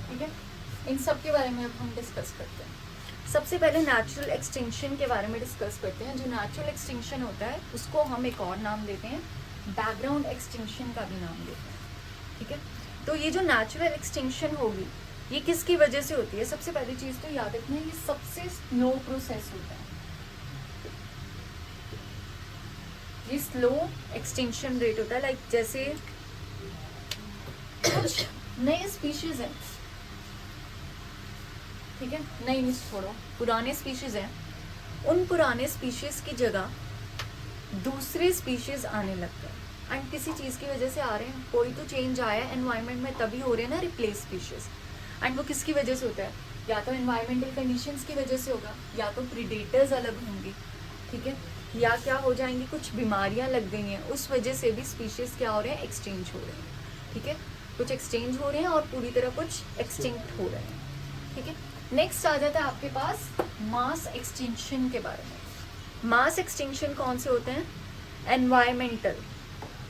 ठीक है। इन सब के बारे में अब हम डिस्कस करते हैं। सबसे पहले नेचुरल एक्सटिंक्शन के बारे में डिस्कस करते हैं। जो नेचुरल एक्सटिंक्शन होता है उसको हम एक और नाम देते हैं, बैकग्राउंड एक्सटिंक्शन का भी नाम देते हैं, ठीक है। तो ये जो नेचुरल एक्सटिंक्शन होगी ये किसकी वजह से होती है? सबसे पहली चीज तो याद रखना, ये सबसे स्लो प्रोसेस होता है, ये स्लो एक्सटिंक्शन रेट होता है। लाइक जैसे कुछ नए स्पीशीज हैं, ठीक है, नहीं छोड़ो, पुराने स्पीशीज हैं, उन पुराने स्पीशीज की जगह दूसरे स्पीशीज आने लग गए, एंड किसी चीज़ की वजह से आ रहे हैं, कोई तो चेंज आया है एनवायरनमेंट में, तभी हो रहे हैं ना रिप्लेस स्पीशीज। एंड वो किसकी वजह से होता है? या तो एनवायरमेंटल कंडीशंस की वजह से होगा, या तो प्रीडेटर्स अलग होंगे, ठीक है, या क्या हो जाएंगी, कुछ बीमारियां लग गई हैं, उस वजह से भी स्पीशीज क्या हो रहे हैं, एक्सचेंज हो रहे हैं, ठीक है। कुछ एक्सचेंज हो रहे हैं और पूरी तरह कुछ एक्सटिंक्ट हो रहे हैं, ठीक है। नेक्स्ट आ जाता है आपके पास मास एक्सटिंक्शन के बारे में। मास एक्सटिंक्शन कौन से होते हैं? एनवायरमेंटल,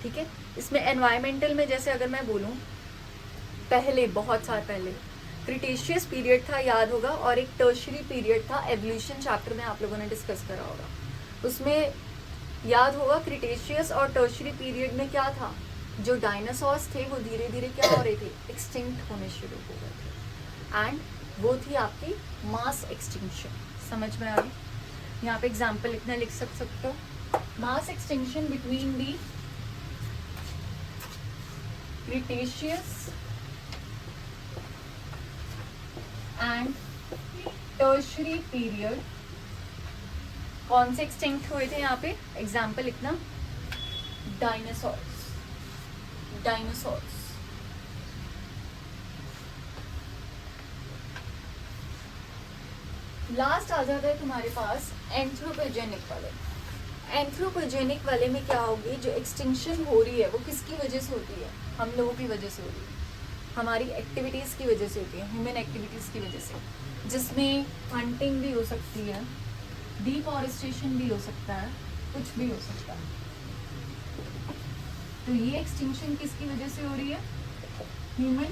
ठीक है। इसमें एनवायरमेंटल में जैसे अगर मैं बोलूँ, पहले बहुत साल पहले क्रिटेशियस पीरियड था, याद होगा, और एक टर्शरी पीरियड था, एवोल्यूशन चैप्टर में आप लोगों ने डिस्कस करा होगा। उसमें याद होगा क्रिटेशियस और टर्शरी पीरियड में क्या था, जो डायनासोर्स थे वो धीरे धीरे क्या हो रहे थे, एक्सटिंक्ट होने शुरू हो गए थे, एंड वो थी आपकी मास एक्सटिंक्शन। समझ में आ गई? यहाँ पे एग्जाम्पल इतना लिख सकते हो, mass extinction between the Cretaceous and tertiary period. कौन से एक्सटिंक्ट हुए थे यहाँ पे? एग्जाम्पल लिखना, डायनासोर्स, डायनासोर्स। लास्ट आ जाता है तुम्हारे पास एंथ्रोपोजेनिक वाले। एंथ्रोपोजेनिक वाले में क्या होगी, जो एक्सटिंक्शन हो रही है वो किसकी वजह से होती है? हम लोगों की वजह से होती है, हमारी एक्टिविटीज़ की वजह से होती है, ह्यूमन एक्टिविटीज़ की वजह से, जिसमें हंटिंग भी हो सकती है, डिफॉरेस्टेशन भी हो सकता है, कुछ भी हो सकता है। तो ये एक्सटिंक्शन किसकी वजह से हो रही है? ह्यूमन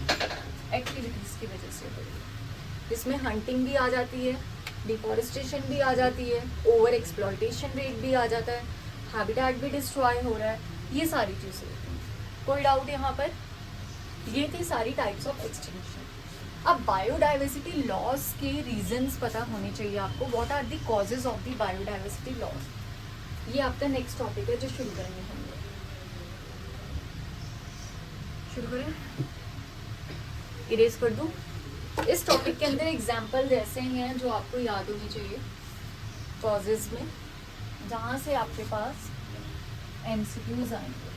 एक्टिविटीज़ की वजह से हो रही है, जिसमें हंटिंग भी आ जाती है, डिफॉरेस्टेशन भी आ जाती है, ओवर एक्सप्लॉयटेशन रेट भी आ जाता है, हैबिटेट भी डिस्ट्रॉय हो रहा है, ये सारी चीज़ें होती हैं। कोई डाउट यहाँ पर? ये थी सारी टाइप्स ऑफ एक्सटिंक्शन। अब बायोडाइवर्सिटी लॉस के रीजंस पता होने चाहिए आपको। What are the causes of the biodiversity loss? ये आपका नेक्स्ट टॉपिक है जो शुरू करेंगे हम लोग। शुरू करें, इरेज कर दूं। इस टॉपिक के अंदर एग्जाम्पल जैसे हैं जो आपको याद होनी चाहिए। कॉजेज में जहाँ से आपके पास एमसीक्यूज आएंगे।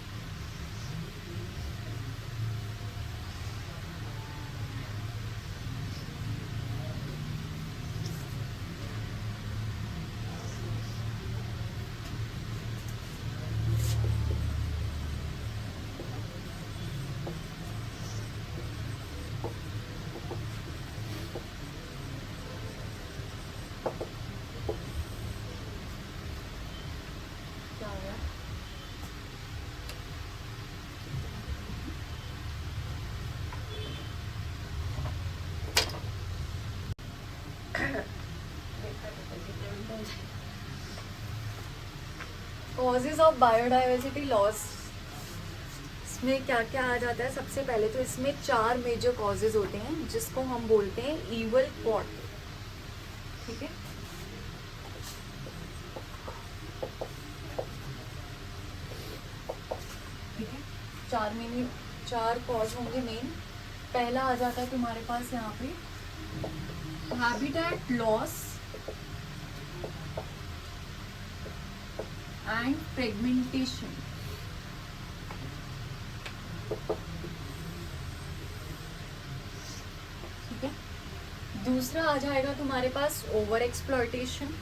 क्या हो गया? कॉजेज ऑफ बायोडाइवर्सिटी लॉस इसमें क्या क्या आ जाता है? सबसे पहले तो इसमें 4 मेजर कॉजेज होते हैं जिसको हम बोलते हैं ईवल पॉट। ठीक है, ठीक है, 4 कॉज होंगे मेन। पहला आ जाता है तुम्हारे पास यहाँ पे हैबिटेट लॉस एंड फ्रेगमेंटेशन। ठीक है, दूसरा आ जाएगा तुम्हारे पास ओवर एक्सप्लॉयटेशन।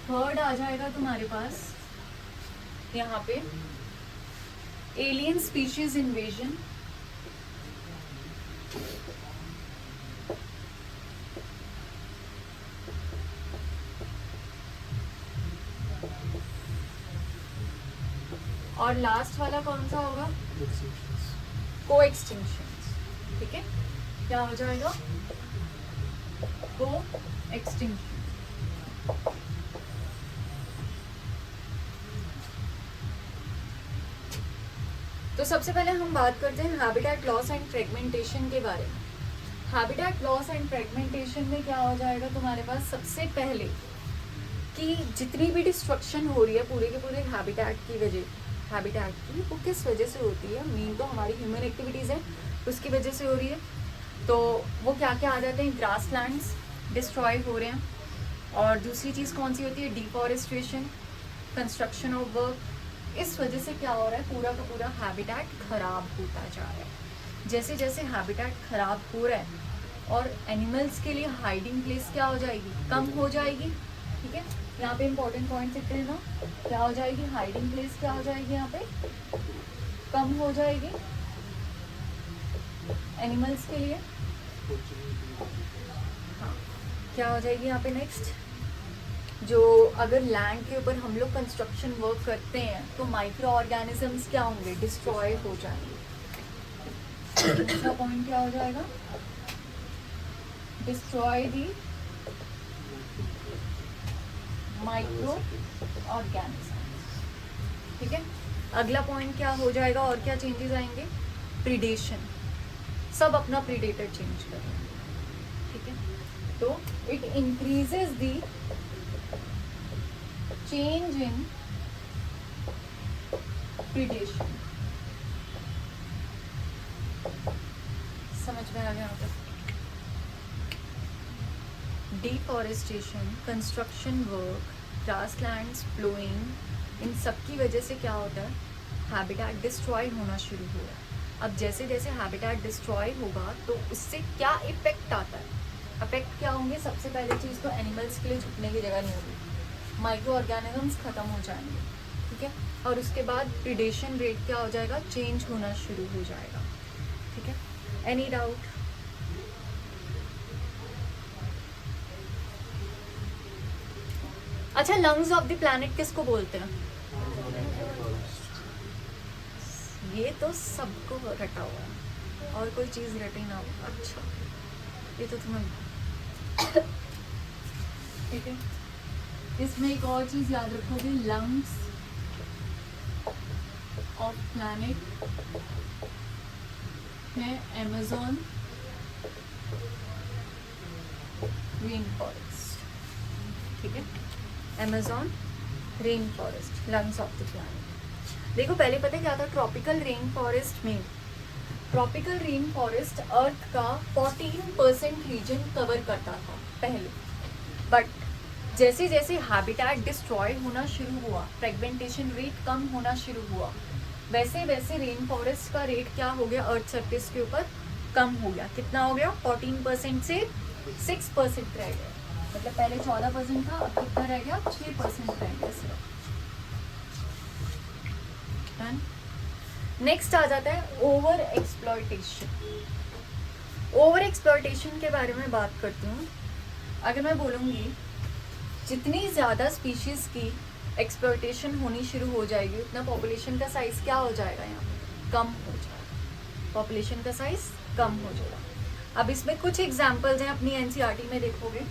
थर्ड आ जाएगा तुम्हारे पास यहाँ पे एलियन स्पीशीज इन्वेजन। और लास्ट वाला कौन सा होगा? को एक्सटिंक्शन। ठीक है, क्या हो जाएगा? को एक्सटिंक्शन। तो सबसे पहले हम बात करते हैं हैबिटेट लॉस एंड फ्रेगमेंटेशन के बारे में। हैबिटेट लॉस एंड फ्रेगमेंटेशन में क्या हो जाएगा तुम्हारे पास? सबसे पहले कि जितनी भी डिस्ट्रक्शन हो रही है पूरे के पूरे हैबिटेट की वो किस वजह से होती है? मेन तो हमारी ह्यूमन एक्टिविटीज़ है, उसकी वजह से हो रही है। तो वो क्या क्या आ जाते हैं? ग्रास लैंड्स डिस्ट्रॉय हो रहे हैं, और दूसरी चीज़ कौन सी होती है? Deforestation, construction of work. इस वजह से क्या हो रहा है? पूरा का पूरा हैबिटेट खराब होता जा रहा है। जैसे जैसे हैबिटेट खराब हो रहा है और एनिमल्स के लिए हाइडिंग प्लेस क्या हो जाएगी? कम हो जाएगी। ठीक है, यहाँ पे इंपॉर्टेंट पॉइंट लिखते हैं ना, क्या हो जाएगी? हाइडिंग प्लेस क्या हो जाएगी? यहाँ पे कम हो जाएगी एनिमल्स के लिए। हाँ, क्या हो जाएगी यहाँ पे? नेक्स्ट, जो अगर लैंड के ऊपर हम लोग कंस्ट्रक्शन वर्क करते हैं तो माइक्रो ऑर्गेनिजम्स क्या होंगे? डिस्ट्रॉय हो जाएंगे। दूसरा पॉइंट क्या हो जाएगा? डिस्ट्रॉय दी माइक्रो ऑर्गेनिजम्स। ठीक है, अगला पॉइंट क्या हो जाएगा और क्या चेंजेस आएंगे? प्रीडेशन, सब अपना प्रीडेटर चेंज कर रहे हैं। ठीक है, तो it increases the change in predation. समझ में आ गया मतलब? Deforestation, construction work, grasslands blowing, इन सब की वजह से क्या होता है? हैबिटेट डिस्ट्रॉय होना शुरू हो रहा है। अब जैसे जैसे हैबिटेट डिस्ट्रॉय होगा तो उससे क्या इफेक्ट आता है? इफेक्ट क्या होंगे? सबसे पहले चीज़ तो एनिमल्स के लिए छुपने की जगह नहीं होगी, माइक्रो ऑर्गेनिजम्स खत्म हो जाएंगे। ठीक है, और उसके बाद प्रीडेशन रेट क्या हो जाएगा? चेंज होना शुरू हो जाएगा। ठीक है, एनी डाउट? अच्छा, लंग्स ऑफ द प्लैनेट किसको बोलते हैं? ये तो सबको रटा हुआ है, और कोई चीज़ रटी ना हो। अच्छा, ये तो तुम्हें ठीक है। इसमें एक और चीज़ याद रखोगे, लंग्स ऑफ प्लैनेट है अमेज़न रेन फॉरेस्ट। ठीक है, Amazon rain forest, lungs of the planet. देखो पहले पता है क्या था, ट्रॉपिकल रेन फॉरेस्ट में, ट्रॉपिकल रेन फॉरेस्ट अर्थ का 14% रीजन कवर करता था पहले, बट जैसे जैसे हैबिटेट डिस्ट्रॉय होना शुरू हुआ, फ्रेगमेंटेशन रेट कम होना शुरू हुआ, वैसे वैसे रेन फॉरेस्ट का रेट क्या हो गया अर्थ सरफेस के ऊपर कम हो गया। कितना हो गया? 14% से 6% रह गया। मतलब पहले 14% था, अब कितना रह गया? 6% रह गया सिर्फ। नेक्स्ट आ जाता है ओवर एक्सप्लॉयटेशन। ओवर एक्सप्लॉयटेशन के बारे में बात करती हूँ। अगर मैं बोलूँगी जितनी ज़्यादा स्पीशीज़ की एक्सप्लॉयटेशन होनी शुरू हो जाएगी उतना पॉपुलेशन का साइज़ क्या हो जाएगा? यहाँ पे कम हो जाएगा, पॉपुलेशन का साइज़ कम हो जाएगा। अब इसमें कुछ एग्जाम्पल्स हैं, अपनी एनसीईआरटी में देखोगे,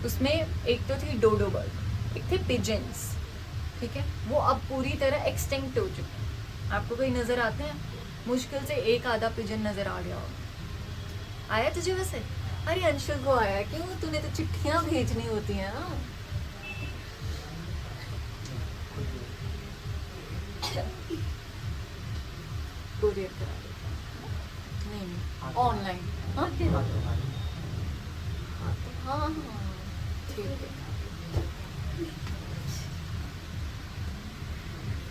उसमें एक तो थी डोडो बर्ड, एक थे पिजन्स, ठीक है, वो अब पूरी तरह एक्सटिंक्ट हो चुके हैं। आपको कोई नज़र आते हैं? मुश्किल से एक आधा पिजन नज़र आ गया होगा। आया तुझे वैसे? अरे अंशुल को आया, क्यों? तूने तो चिट्ठियाँ भेजनी होती हैं ना। कोरियर करा देता हूँ। नहीं ऑनलाइन। हाँ हाँ हाँ ठीक है।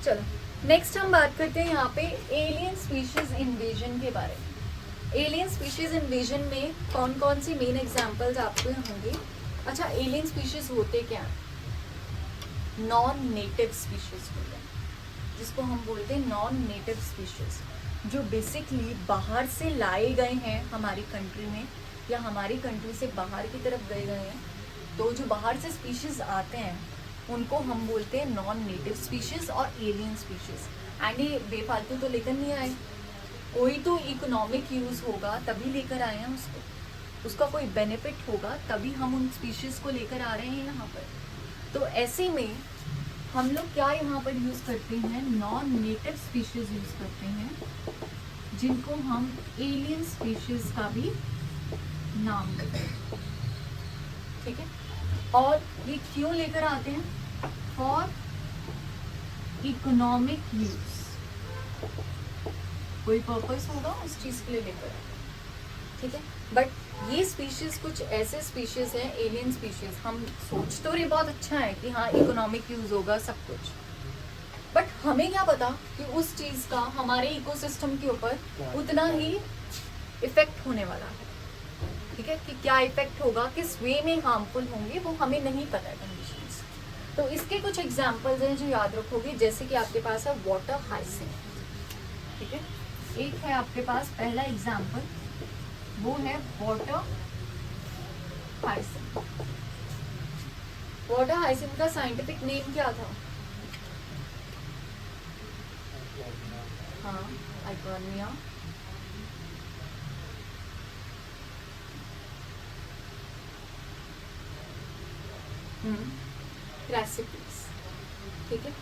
चलो नेक्स्ट हम बात करते हैं यहाँ पे एलियन स्पीशीज इन्वेजन के बारे में। एलियन स्पीशीज इन्वेजन में कौन कौन सी मेन एग्जांपल्स आपको होंगी? अच्छा, एलियन स्पीशीज होते क्या हैं? नॉन नेटिव स्पीशीज होते हैं, जिसको हम बोलते हैं नॉन नेटिव स्पीशीज, जो बेसिकली बाहर से लाए गए हैं हमारी कंट्री में, या हमारी कंट्री से बाहर की तरफ गए हैं। तो जो बाहर से स्पीशीज आते हैं उनको हम बोलते हैं नॉन नेटिव स्पीशीज और एलियन स्पीशीज। एंड ये बेफालतू तो लेकर नहीं आए, कोई तो इकोनॉमिक यूज़ होगा तभी लेकर आए हैं उसको, उसका कोई बेनिफिट होगा तभी हम उन स्पीशीज को लेकर आ रहे हैं यहाँ पर। तो ऐसे में हम लोग क्या यहाँ पर यूज़ करते हैं? नॉन नेटिव स्पीशीज यूज़ करते हैं, जिनको हम एलियन स्पीशीज का भी नाम देते हैं, ठीक है। और ये क्यों लेकर आते हैं? फॉर इकोनॉमिक यूज, कोई पर्पस होगा उस चीज़ के लिए लेकर आते हैं, ठीक है। बट ये स्पीशीज कुछ ऐसे स्पीशीज हैं, एलियन स्पीशीज, हम सोच तो रहे बहुत अच्छा है कि हाँ इकोनॉमिक यूज होगा सब कुछ, बट हमें क्या पता कि उस चीज़ का हमारे इकोसिस्टम के ऊपर उतना ही इफेक्ट होने वाला है, ठीक है, कि क्या इफेक्ट होगा, किस वे में हार्मफुल होंगे, वो हमें नहीं पता है कंडीशंस। तो इसके कुछ एग्जांपल्स हैं जो याद रखोगे, जैसे कि आपके पास है वाटर हाइसिंथ, ठीक है। एक है आपके पास पहला एग्जांपल, वो है वाटर हाइसिंथ। वाटर हाइसिंथ का साइंटिफिक नेम क्या था? हाँ, आइकोनिया क्रासिपिस, ठीक है।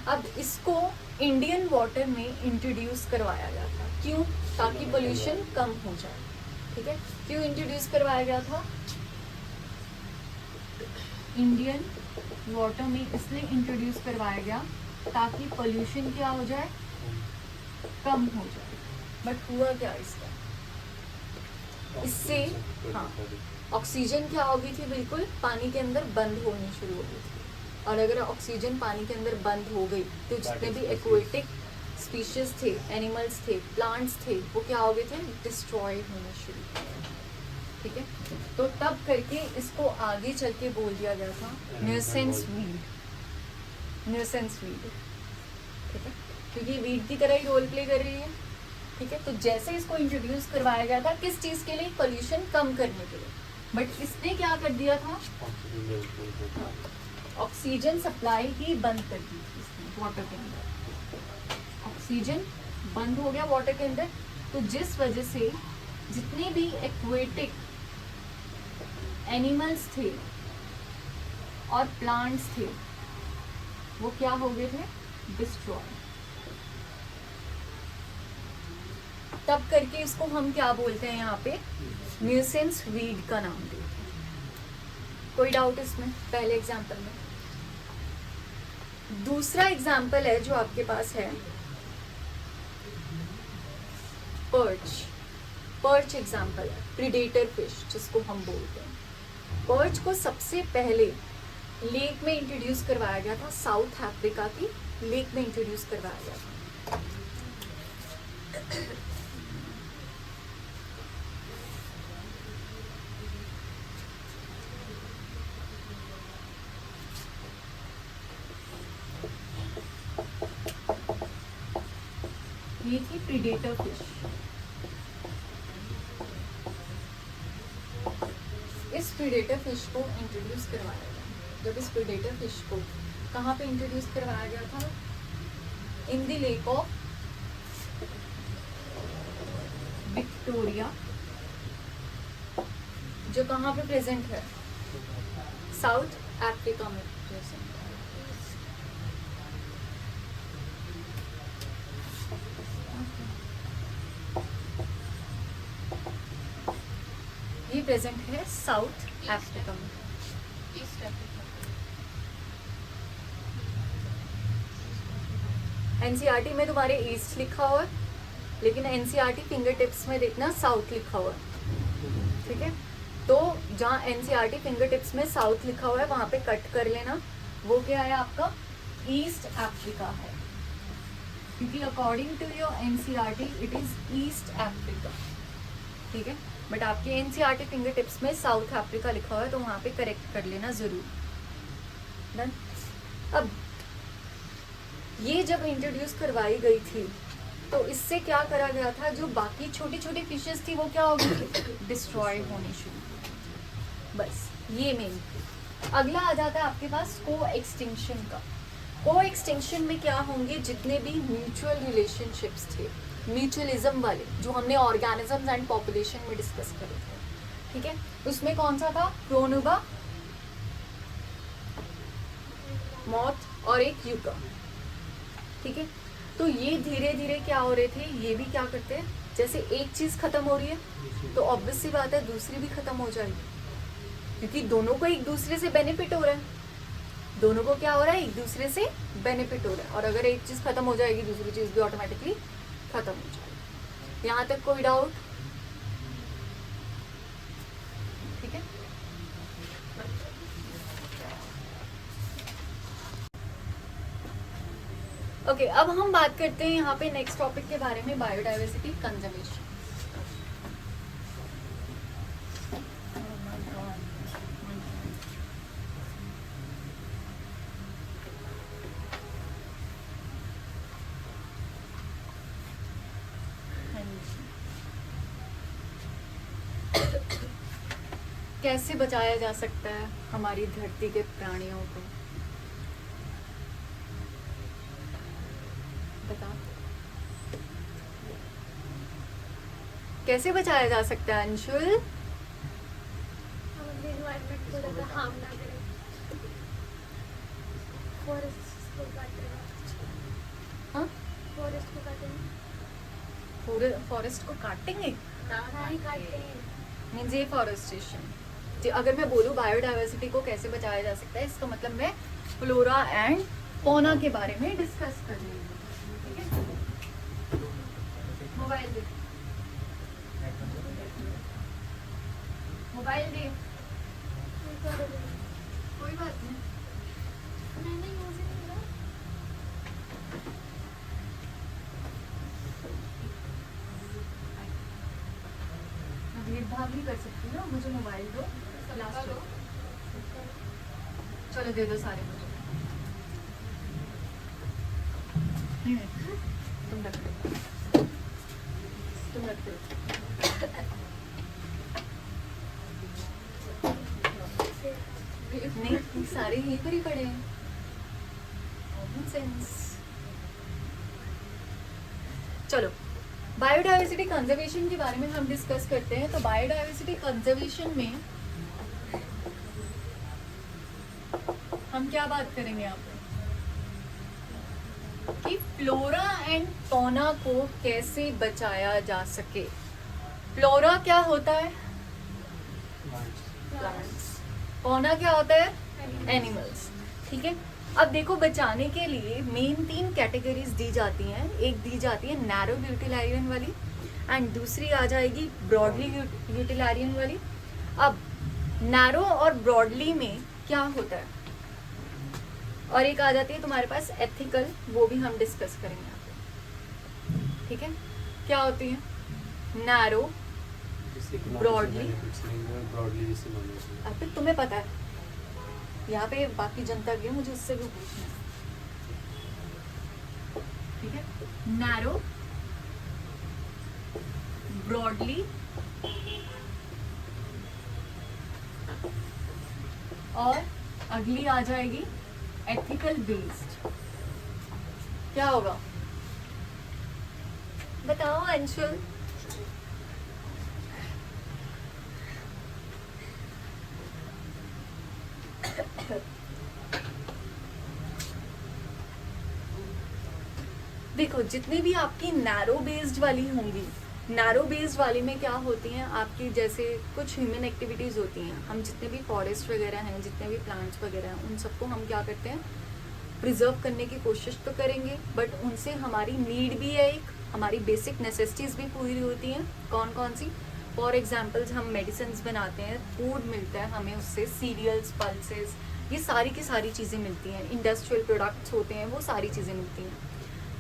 अब इसको इंडियन वाटर में इंट्रोड्यूस करवाया गया था, क्यों? ताकि पोल्यूशन कम हो जाए, ठीक है। क्यों इंट्रोड्यूस करवाया गया था? इंडियन वाटर में इसलिए इंट्रोड्यूस करवाया गया ताकि पोल्यूशन क्या हो जाए? कम हो जाए। बट हुआ क्या इसका? इससे हाँ ऑक्सीजन क्या हो गई थी? बिल्कुल पानी के अंदर बंद होनी शुरू हो गई थी। और अगर ऑक्सीजन पानी के अंदर बंद हो गई तो जितने भी एक्वेटिक स्पीशीज थे, एनिमल्स थे, प्लांट्स थे, वो क्या हो गए थे? डिस्ट्रॉय होने शुरू हो गए, ठीक है। तो तब करके इसको आगे चल के बोल दिया गया था न्यूसेंस वीड, न्यूसेंस वीड, ठीक है, क्योंकि वीड की तरह ही रोल प्ले कर रही है, ठीक है। तो जैसे इसको इंट्रोड्यूस करवाया गया था, किस चीज़ के लिए? पोल्यूशन कम करने के लिए। बट इसने क्या कर दिया था? ऑक्सीजन सप्लाई ही बंद कर दी थी इसने वाटर के अंदर। ऑक्सीजन बंद हो गया वाटर के अंदर, तो जिस वजह से जितने भी एक्वेटिक एनिमल्स थे और प्लांट्स थे वो क्या हो गए थे? डिस्ट्रॉय। तब करके इसको हम क्या बोलते हैं यहाँ पे? न्यूसेंस वीड का नाम देते हैं। कोई डाउट इसमें? पहले एग्जाम्पल में दूसरा एग्जाम्पल है जो आपके पास है पर्च। पर्च एग्जाम्पल है, प्रीडेटर फिश जिसको हम बोलते हैं। पर्च को सबसे पहले लेक में इंट्रोड्यूस करवाया गया था, साउथ अफ्रीका की लेक में इंट्रोड्यूस करवाया गया था। ये थी प्रीडेटर फिश। इस प्रीडेटर फिश को इंट्रोड्यूस करवाया गया। जब इस प्रीडेटर फिश को कहाँ पे इंट्रोड्यूस करवाया गया था? In the lake of Victoria, जो कहाँ पे प्रेजेंट है? साउथ अफ्रीका में प्रेजेंट है। ये प्रेजेंट है साउथ अफ्रीका में। East Africa. एनसीईआरटी में तुम्हारे ईस्ट लिखा हुआ है, लेकिन एनसीईआरटी फिंगर टिप्स में देखना साउथ लिखा हुआ है, ठीक है? तो जहाँ एनसीईआरटी फिंगर टिप्स में साउथ लिखा हुआ है वहाँ पे कट कर लेना। वो क्या है आपका? ईस्ट अफ्रीका है, क्योंकि according to your NCERT it is East Africa, ठीक है? बट आपके एनसीईआरटी फिंगर टिप्स में साउथ अफ्रीका लिखा हुआ है, तो वहाँ पे करेक्ट कर लेना जरूर। डन। अब ये जब इंट्रोड्यूस करवाई गई थी तो इससे क्या करा गया था? जो बाकी छोटी छोटी फिशेस थी वो क्या हो गई? डिस्ट्रॉय होनी शुरू। बस ये मेन। अगला आ जाता है आपके पास को एक्सटिंक्शन का। को एक्सटिंक्शन में क्या होंगे? जितने भी म्यूचुअल रिलेशनशिप्स थे, म्यूचुअलिज्म वाले, जो हमने ऑर्गेनिजम्स एंड पॉपुलेशन में डिस्कस करे थे, ठीक है? उसमें कौन सा था? प्रोनुबा, मॉथ और एक यूका, ठीक है? तो ये धीरे धीरे क्या हो रहे थे? ये भी क्या करते हैं, जैसे एक चीज खत्म हो रही है तो ऑब्वियस सी बात है दूसरी भी खत्म हो जाएगी, क्योंकि दोनों को एक दूसरे से बेनिफिट हो रहा है। दोनों को क्या हो रहा है? एक दूसरे से बेनिफिट हो रहा है। और अगर एक चीज खत्म हो जाएगी दूसरी चीज भी ऑटोमेटिकली खत्म हो जाएगी। यहाँ तक कोई डाउट? ठीक है। ओके, अब हम बात करते हैं यहाँ पे नेक्स्ट टॉपिक के बारे में, बायोडाइवर्सिटी कंजर्वेशन। कैसे बचाया जा सकता है हमारी धरती के प्राणियों को? बताओ, कैसे बचाया जा सकता है अंशुल? हम अपने एनवायरनमेंट को ज़्यादा हार्म ना करें, फॉरेस्ट को काटें, हाँ, फॉरेस्ट को काटेंगे, फॉरेस्ट को काटेंगे नहीं काटते हैं। मीन्स ये फॉरेस्टेशन। अगर मैं बोलूँ बायोडाइवर्सिटी को कैसे बचाया जा सकता है, इसका मतलब मैं फ्लोरा एंड फौना के बारे में डिस्कस कर रही हूँ, ठीक है? मोबाइल दे, मोबाइल दे, कोई बात नहीं। मैंने यूज़ ही नहीं किया। मैं भेदभाव नहीं कर सकती ना, मुझे मोबाइल दो, लास्ट दो, चलो दे दो सारे मुझे। तुम रखते हो, तुम रखते हो। नहीं, सारे यहीं पर ही पड़े हैं। Common sense। चलो, बायोडाइवर्सिटी कंजर्वेशन के बारे में हम डिस्कस करते हैं। तो बायोडाइवर्सिटी कंजर्वेशन में हम क्या बात करेंगे यहाँ पे कि फ्लोरा एंड फौना को कैसे बचाया जा सके। फ्लोरा क्या होता है? प्लांट्स। फौना क्या होता है? एनिमल्स, ठीक है? अब देखो, बचाने के लिए मेन 3 कैटेगरीज दी जाती हैं। एक दी जाती है नैरो यूटिलारियन वाली, एंड दूसरी आ जाएगी ब्रॉडली यूटिलारियन वाली। अब नैरो और ब्रॉडली में क्या होता है, और एक आ जाती है तुम्हारे पास एथिकल, वो भी हम डिस्कस करेंगे यहाँ पे, ठीक है। क्या होती है नैरो, ब्रॉडली, अब तुम्हें पता है, यहाँ पे बाकी जनता की है, मुझे उससे भी पूछना है, ठीक है। नैरो, ब्रॉडली और अगली आ जाएगी एथिकल बेस्ड। क्या होगा बताओ अंशुल? देखो, जितनी भी आपकी नैरो बेस्ड वाली होंगी, नैरो बेस्ड वाली में क्या होती हैं आपकी, जैसे कुछ ह्यूमन एक्टिविटीज़ होती हैं। हम जितने भी फॉरेस्ट वगैरह हैं, जितने भी प्लांट्स वगैरह हैं, उन सबको हम क्या करते हैं, प्रिजर्व करने की कोशिश तो करेंगे, बट उनसे हमारी नीड भी है, एक हमारी बेसिक नेसेसिटीज़ भी पूरी होती हैं। कौन कौन सी? फॉर एग्जाम्पल्स, हम मेडिसिन बनाते हैं, फूड मिलता है हमें उससे, सीरियल्स, पल्सेस, ये सारी की सारी चीज़ें मिलती हैं। इंडस्ट्रियल प्रोडक्ट्स होते हैं, वो सारी चीज़ें मिलती हैं,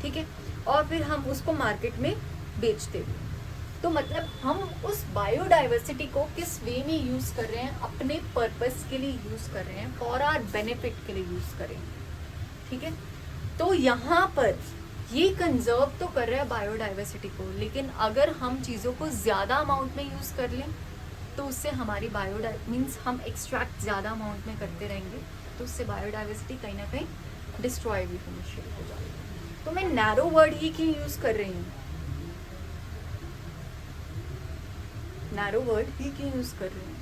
ठीक है। और फिर हम उसको मार्केट में बेचते हैं। तो मतलब हम उस बायोडाइवर्सिटी को किस वे में यूज़ कर रहे हैं, अपने पर्पस के लिए यूज़ कर रहे हैं, फॉर आवर बेनिफिट के लिए यूज़ करेंगे, ठीक है। तो यहाँ पर ये कंजर्व तो कर रहा है बायोडाइवर्सिटी को, लेकिन अगर हम चीज़ों को ज़्यादा अमाउंट में यूज़ कर लें तो उससे हमारी मीन्स हम एक्सट्रैक्ट ज़्यादा अमाउंट में करते रहेंगे, तो उससे बायोडाइवर्सिटी कहीं ना कहीं डिस्ट्रॉय भी होनी शुरू हो जाएगी। तो मैं नैरो वर्ड ही क्यों यूज़ कर रही हूँ, नैरो वर्ड ही क्यों यूज़ कर रही हूँ?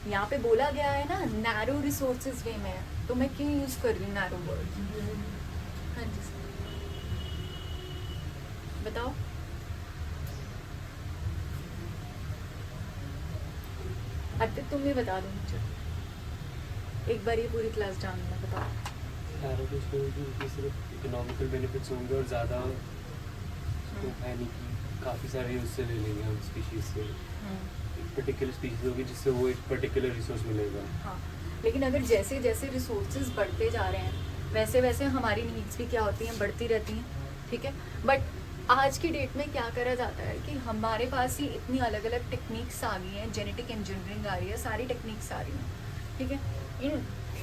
यहाँ पे बोला गया है ना नैरो रिसोर्सेज वे में, तो मैं क्यों यूज़ कर रही हूँ नैरो वर्ड? हाँ जी सर, बताओ। अर्पित तुम भी बता दो मुझे, एक बार ये पूरी क्लास जानना, बताओ। नैरो सिर्फ इकोनॉमिकल बेनिफिट्स होंगे और ज़्यादा स्कोप है नहीं कि काफ़ी सारे उससे ले लेंगे हम स्पीशीज से, एक पर्टिकुलर स्पीशीज होगी जिससे वो एक पर्टिकुलर रिसोर्स मिलेगा। हाँ, लेकिन अगर जैसे जैसे रिसोर्सेज बढ़ते जा रहे हैं वैसे वैसे हमारी नीड्स भी क्या होती हैं, बढ़ती रहती हैं, ठीक है। बट आज की डेट में क्या करा जाता है कि हमारे पास ही इतनी अलग अलग टेक्निक्स आ गई हैं, जेनेटिक इंजीनियरिंग आ रही है, सारी टेक्निक्स आ रही हैं, ठीक है।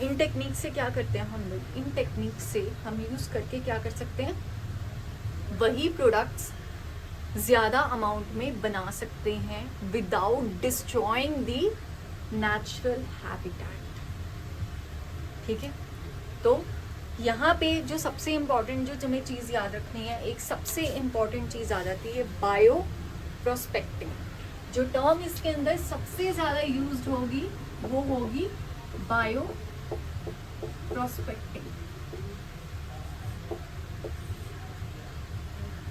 इन टेक्निक से क्या करते हैं हम लोग, इन टेक्निक से हम यूज़ करके क्या कर सकते हैं, वही प्रोडक्ट्स ज़्यादा अमाउंट में बना सकते हैं without destroying the natural habitat, ठीक है। तो यहाँ पे जो सबसे इम्पॉर्टेंट जो तुम्हें चीज़ याद रखनी है, एक सबसे इम्पॉर्टेंट चीज़ आ जाती है बायो प्रोस्पेक्टिंग। जो टर्म इसके अंदर सबसे ज़्यादा यूज्ड होगी वो होगी बायो प्रोस्पेक्टिंग।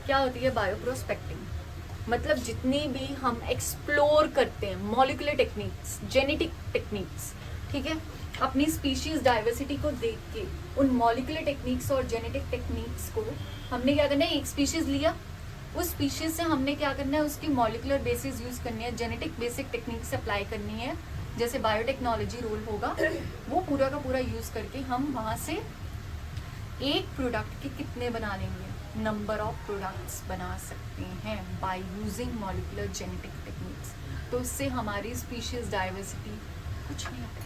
क्या होती है बायो प्रोस्पेक्टिंग? मतलब जितनी भी हम एक्सप्लोर करते हैं मॉलिक्यूलर टेक्निक्स, जेनेटिक टेक्निक्स, ठीक है, अपनी स्पीशीज डाइवर्सिटी को देख के उन मॉलिक्यूलर टेक्निक्स और जेनेटिक टेक्निक्स को हमने क्या करना है, एक स्पीशीज लिया, उस स्पीशीज से हमने क्या करना है, उसकी मॉलिक्यूलर बेसिस यूज करनी है, जेनेटिक बेसिक टेक्निक्स अप्लाई करनी है, जैसे बायोटेक्नोलॉजी रोल होगा, वो पूरा का पूरा यूज करके हम वहाँ से एक प्रोडक्ट के कितने बना लेंगे, नंबर ऑफ प्रोडक्ट्स बना सकते हैं by using molecular genetic techniques. तो इससे हमारी स्पीशीज डाइवर्सिटी कुछ नहीं होती,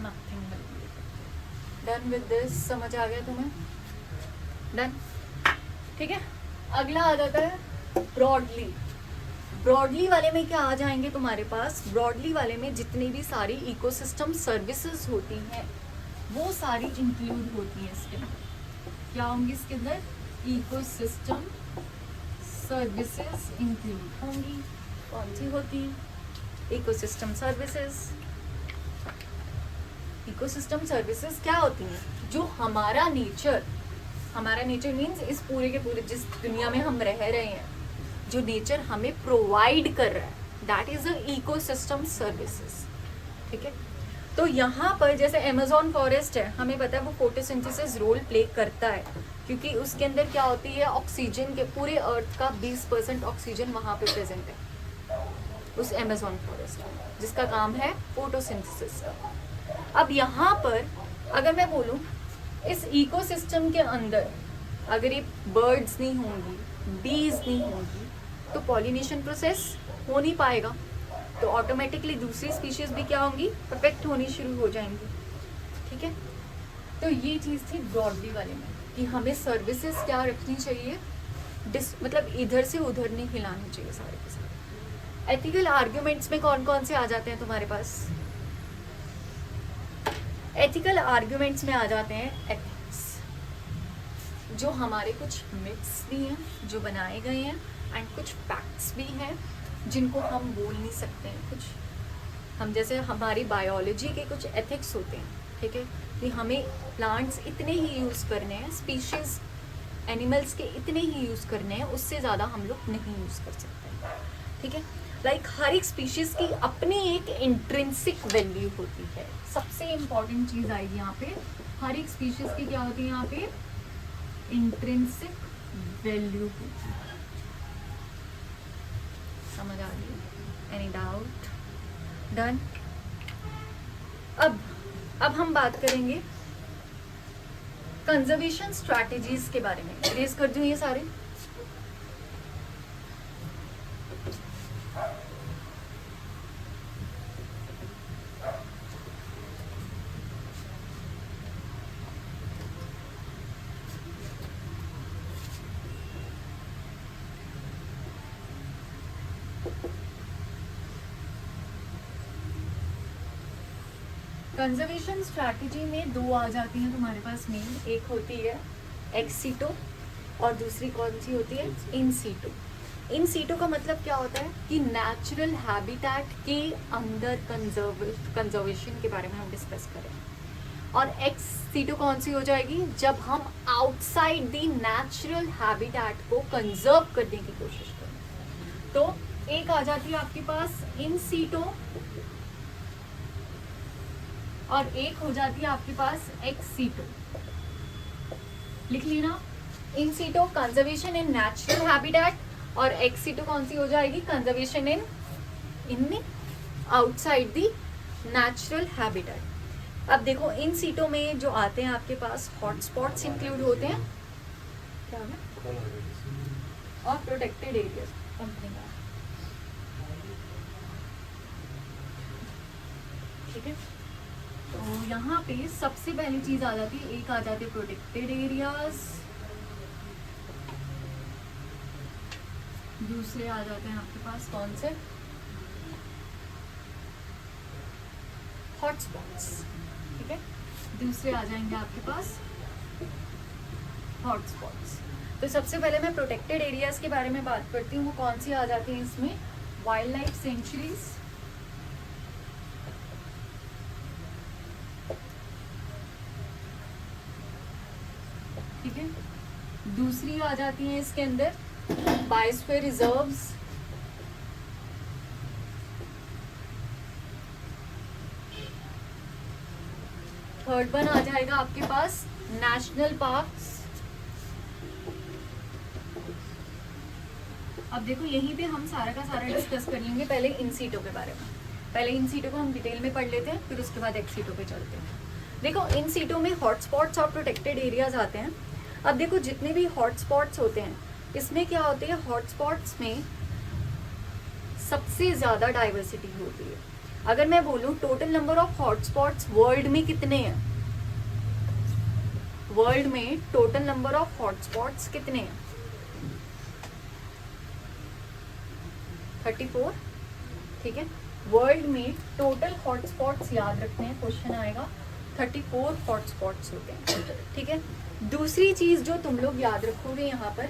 nothing will be. Done with this? समझ आ गया तुम्हें? डन, ठीक है। अगला आ जाता है ब्रॉडली। ब्रॉडली वाले में क्या आ जाएंगे तुम्हारे पास, ब्रॉडली वाले में जितनी भी सारी इकोसिस्टम सर्विसेज होती हैं वो सारी इंक्लूड होती हैं इसके अंदर। क्या होंगी इसके अंदर? इकोसिस्टम सर्विसेज इंक्लूड होंगी। कौन सी होती? Ecosystem services. इकोसिस्टम सर्विसेज क्या होती हैं? जो हमारा नेचर मीन्स इस पूरे के पूरे जिस दुनिया में हम रह रहे हैं, जो नेचर हमें प्रोवाइड कर रहा है, that is a ecosystem services, ठीक है। तो यहाँ पर जैसे अमेजोन फॉरेस्ट है, हमें पता है वो फोटोसिंथेसिस रोल प्ले करता है, क्योंकि उसके अंदर क्या होती है, ऑक्सीजन के पूरे अर्थ का 20% ऑक्सीजन वहाँ पे प्रेजेंट है उस अमेजोन फॉरेस्ट में, जिसका काम है फोटोसिंथेसिस का। अब यहाँ पर अगर मैं बोलूँ इस इकोसिस्टम के अंदर अगर ये बर्ड्स नहीं होंगी, बीज नहीं होंगी, तो पॉलिनेशन प्रोसेस हो नहीं पाएगा, तो ऑटोमेटिकली दूसरी स्पीशीज भी क्या होंगी, अफेक्ट होनी शुरू हो जाएंगी। ठीक है, तो ये चीज़ थी ब्रॉडली वाले में कि हमें सर्विसेज क्या रखनी चाहिए, मतलब इधर से उधर नहीं हिलानी चाहिए सारे के सारे। एथिकल आर्ग्यूमेंट्स में कौन कौन से आ जाते हैं तुम्हारे पास? एथिकल आर्ग्यूमेंट्स में आ जाते हैं एथिक्स, जो हमारे कुछ मिथ्स भी हैं जो बनाए गए हैं, एंड कुछ फैक्ट्स भी हैं जिनको हम बोल नहीं सकते हैं। कुछ हम जैसे हमारी बायोलॉजी के कुछ एथिक्स होते हैं, ठीक है, कि हमें प्लांट्स इतने ही यूज़ करने हैं, स्पीशीज़ एनिमल्स के इतने ही यूज़ करने हैं, उससे ज़्यादा हम लोग नहीं यूज़ कर सकते। ठीक है, लाइक हर एक स्पीशीज़ की अपनी एक इंट्रिंसिक वैल्यू होती है। सबसे इम्पॉर्टेंट चीज़ आएगी यहाँ पे, हर एक स्पीशीज़ की क्या होती है यहाँ पे, इंट्रिंसिक वैल्यू होती है। समझ आ गई? Any doubt? डन। अब हम बात करेंगे कंजर्वेशन स्ट्रैटेजीज के बारे में। रेज कर दूं ये सारे? कंजर्वेशन स्ट्रैटेजी में दो आ जाती हैं तुम्हारे पास मेन, एक होती है एक्स सीटो और दूसरी कौन सी होती है, इन सीटो। इन सीटो का मतलब क्या होता है कि नेचुरल हैबिटेट के अंदर कंजर्वेशन के बारे में हम डिस्कस करें, और एक्स सीटो कौन सी हो जाएगी, जब हम आउटसाइड द नेचुरल हैबिटेट को कंजर्व करने की कोशिश करें। तो एक आ जाती है आपके पास इन सीटो और एक हो जाती है आपके पास एक्स सीटो। लिख लेना, इन सीटो कंजर्वेशन इन नेचुरल हैबिटेट, और एक्स सीटो कौन सी हो जाएगी, conservation in outside the natural habitat. अब देखो इन सीटो में जो आते हैं आपके पास हॉटस्पॉट्स इंक्लूड होते हैं, क्या है, और प्रोटेक्टेड एरियाज कंपनी का। ठीक है, तो यहाँ पे सबसे पहली चीज आ जाती है, एक आ जाती है प्रोटेक्टेड एरियाज, दूसरे आ जाते हैं आपके पास कौन से, हॉटस्पॉट्स। ठीक है, दूसरे आ जाएंगे आपके पास हॉटस्पॉट्स। तो सबसे पहले मैं प्रोटेक्टेड एरियाज के बारे में बात करती हूँ, वो कौन सी आ जाती है इसमें, वाइल्ड लाइफ सेंचुरीज, ठीक है, दूसरी आ जाती है इसके अंदर बायोस्फीयर रिजर्व्स, थर्ड वन आ जाएगा आपके पास नेशनल पार्क्स। अब देखो यहीं पे हम सारा का सारा डिस्कस कर लेंगे, पहले इन सीटों के बारे में। पहले इन सीटों को हम डिटेल में पढ़ लेते हैं, फिर उसके बाद एक्स सीटों पे चलते हैं। देखो इन सीटों में हॉटस्पॉट्स और प्रोटेक्टेड एरियाज आते हैं। अब देखो जितने भी हॉटस्पॉट्स होते हैं, इसमें क्या होते हैं, हॉटस्पॉट्स में सबसे ज़्यादा डाइवर्सिटी होती है। अगर मैं बोलूँ total number of hotspots world में कितने हैं, वर्ल्ड में टोटल नंबर ऑफ हॉटस्पॉट्स कितने हैं, 34। ठीक है, वर्ल्ड में टोटल हॉटस्पॉट्स याद रखने हैं, क्वेश्चन आएगा, 34 हॉटस्पॉट्स होते हैं। ठीक है, दूसरी चीज जो तुम लोग याद रखोगे यहाँ पर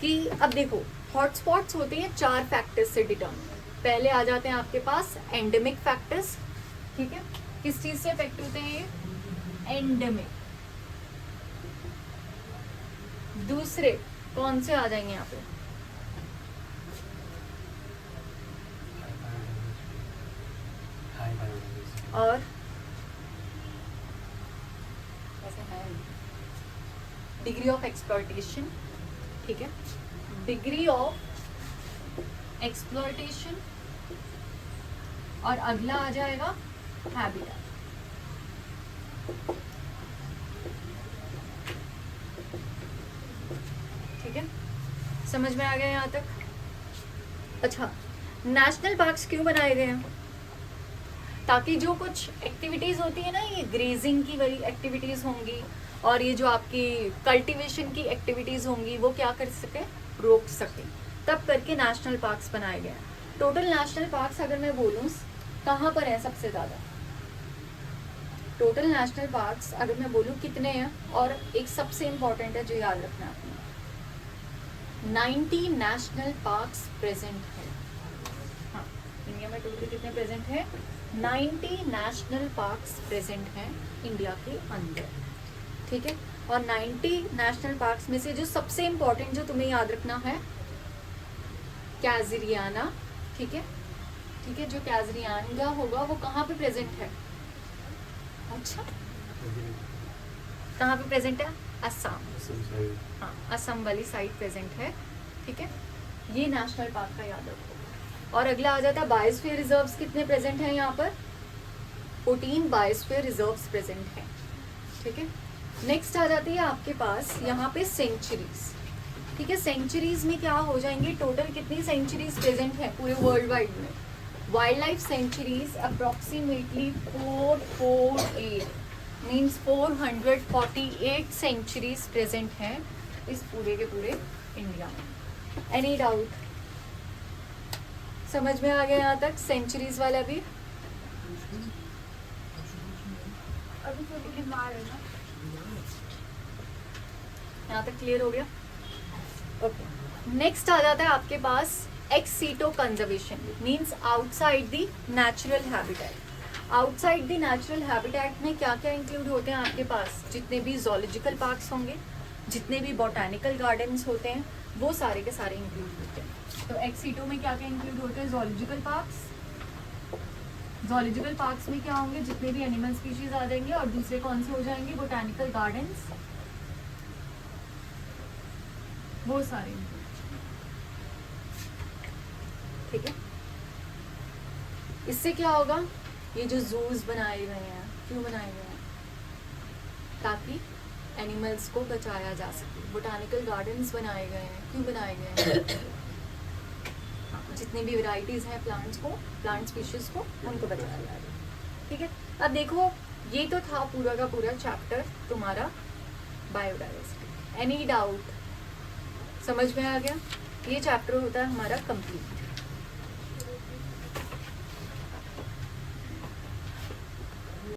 कि अब देखो हॉटस्पॉट्स होते हैं 4 फैक्टर्स से डिटर्मिन। पहले आ जाते हैं आपके पास एंडेमिक फैक्टर्स। ठीक है, किस चीज से इफेक्ट होते हैं ये, एंडेमिक। दूसरे कौन से आ जाएंगे यहाँ पे, और ऐसा है डिग्री ऑफ एक्सप्लॉयटेशन, ठीक है, डिग्री ऑफ एक्सप्लॉयटेशन, और अगला आ जाएगा हैबिटेट। ठीक है, समझ में आ गया यहाँ तक? अच्छा, नेशनल पार्क्स क्यों बनाए गए हैं? ताकि जो कुछ एक्टिविटीज होती है ना, ये ग्रेजिंग की वही एक्टिविटीज होंगी और ये जो आपकी कल्टीवेशन की एक्टिविटीज होंगी वो क्या कर सके, रोक सके, तब करके नेशनल पार्क्स बनाए गए हैं। टोटल नेशनल पार्क्स अगर मैं बोलूँ कहाँ पर है सबसे ज़्यादा, टोटल नेशनल पार्क्स अगर मैं बोलूँ कितने हैं, और एक सबसे इम्पॉर्टेंट है जो याद रखना है आपने, 90 नेशनल पार्क्स प्रेजेंट है। हाँ, इंडिया में टोटल कितने प्रेजेंट है? 90 नेशनल पार्क्स प्रेजेंट हैं इंडिया के अंदर, ठीक है। और 90 नेशनल पार्क्स में से जो सबसे इम्पोर्टेंट जो तुम्हें याद रखना है, काज़िरंगा, ठीक है, ठीक है, जो काज़िरंगा होगा वो कहाँ पे प्रेजेंट है? अच्छा, कहाँ पे प्रेजेंट है? असम, हाँ, असम वाली साइड प्रेजेंट है, ठीक है। ये नेशनल पार्क का याद रखो। और अगला आ जाता है बायोस्फीयर रिजर्व्स, कितने प्रेजेंट हैं यहाँ पर? 14 बायोस्फीयर रिजर्व्स प्रेजेंट हैं, ठीक है। नेक्स्ट आ जाती है आपके पास यहाँ पे सेंचुरीज, ठीक है। सेंचुरीज में क्या हो जाएंगे, टोटल कितनी सेंचुरीज प्रेजेंट है पूरे वर्ल्ड वाइड में? Wild life sanctuaries approximately 448 means 448 sanctuaries present हैं इस पूरे के पूरे इंडिया में। Any doubt? समझ में आ गया यहाँ तक सेंचुरीज वाला भी? अभी थोड़ी बीमार है ना। यहाँ तक क्लियर हो गया? ओके, नेक्स्ट आ जाता है आपके पास एक्स सीटो conservation, means outside the natural habitat. Outside the natural habitat में क्या क्या इंक्लूड होते हैं आपके पास? जितने भी जोलॉजिकल पार्क्स होंगे, जितने भी बोटानिकल गार्डन्स होते हैं, वो सारे के सारे इंक्लूड होते हैं। तो एक्स सीटो में क्या क्या इंक्लूड होते हैं? जोलॉजिकल पार्क्स, जोलॉजिकल पार्क्स में क्या होंगे? जितने भी एनिमल स्पीशीज आ जाएंगे, और दूसरे कौन से हो जाएंगे? बोटानिकल गार्डन्स, वो सारे include, ठीक है। इससे क्या होगा? ये जो जूस बनाए गए हैं, क्यों बनाए गए हैं? ताकि एनिमल्स को बचाया जा सके। बोटानिकल गार्डन्स बनाए गए हैं, क्यों बनाए गए हैं? हाँ, जितनी भी वैरायटीज हैं प्लांट्स को, प्लांट स्पीशीज को, उनको बचाया जा रहा है, ठीक है। अब देखो, ये तो था पूरा का पूरा चैप्टर तुम्हारा बायोडाइवर्सिटी। Any doubt? समझ में आ गया? ये चैप्टर होता है हमारा कंप्लीट।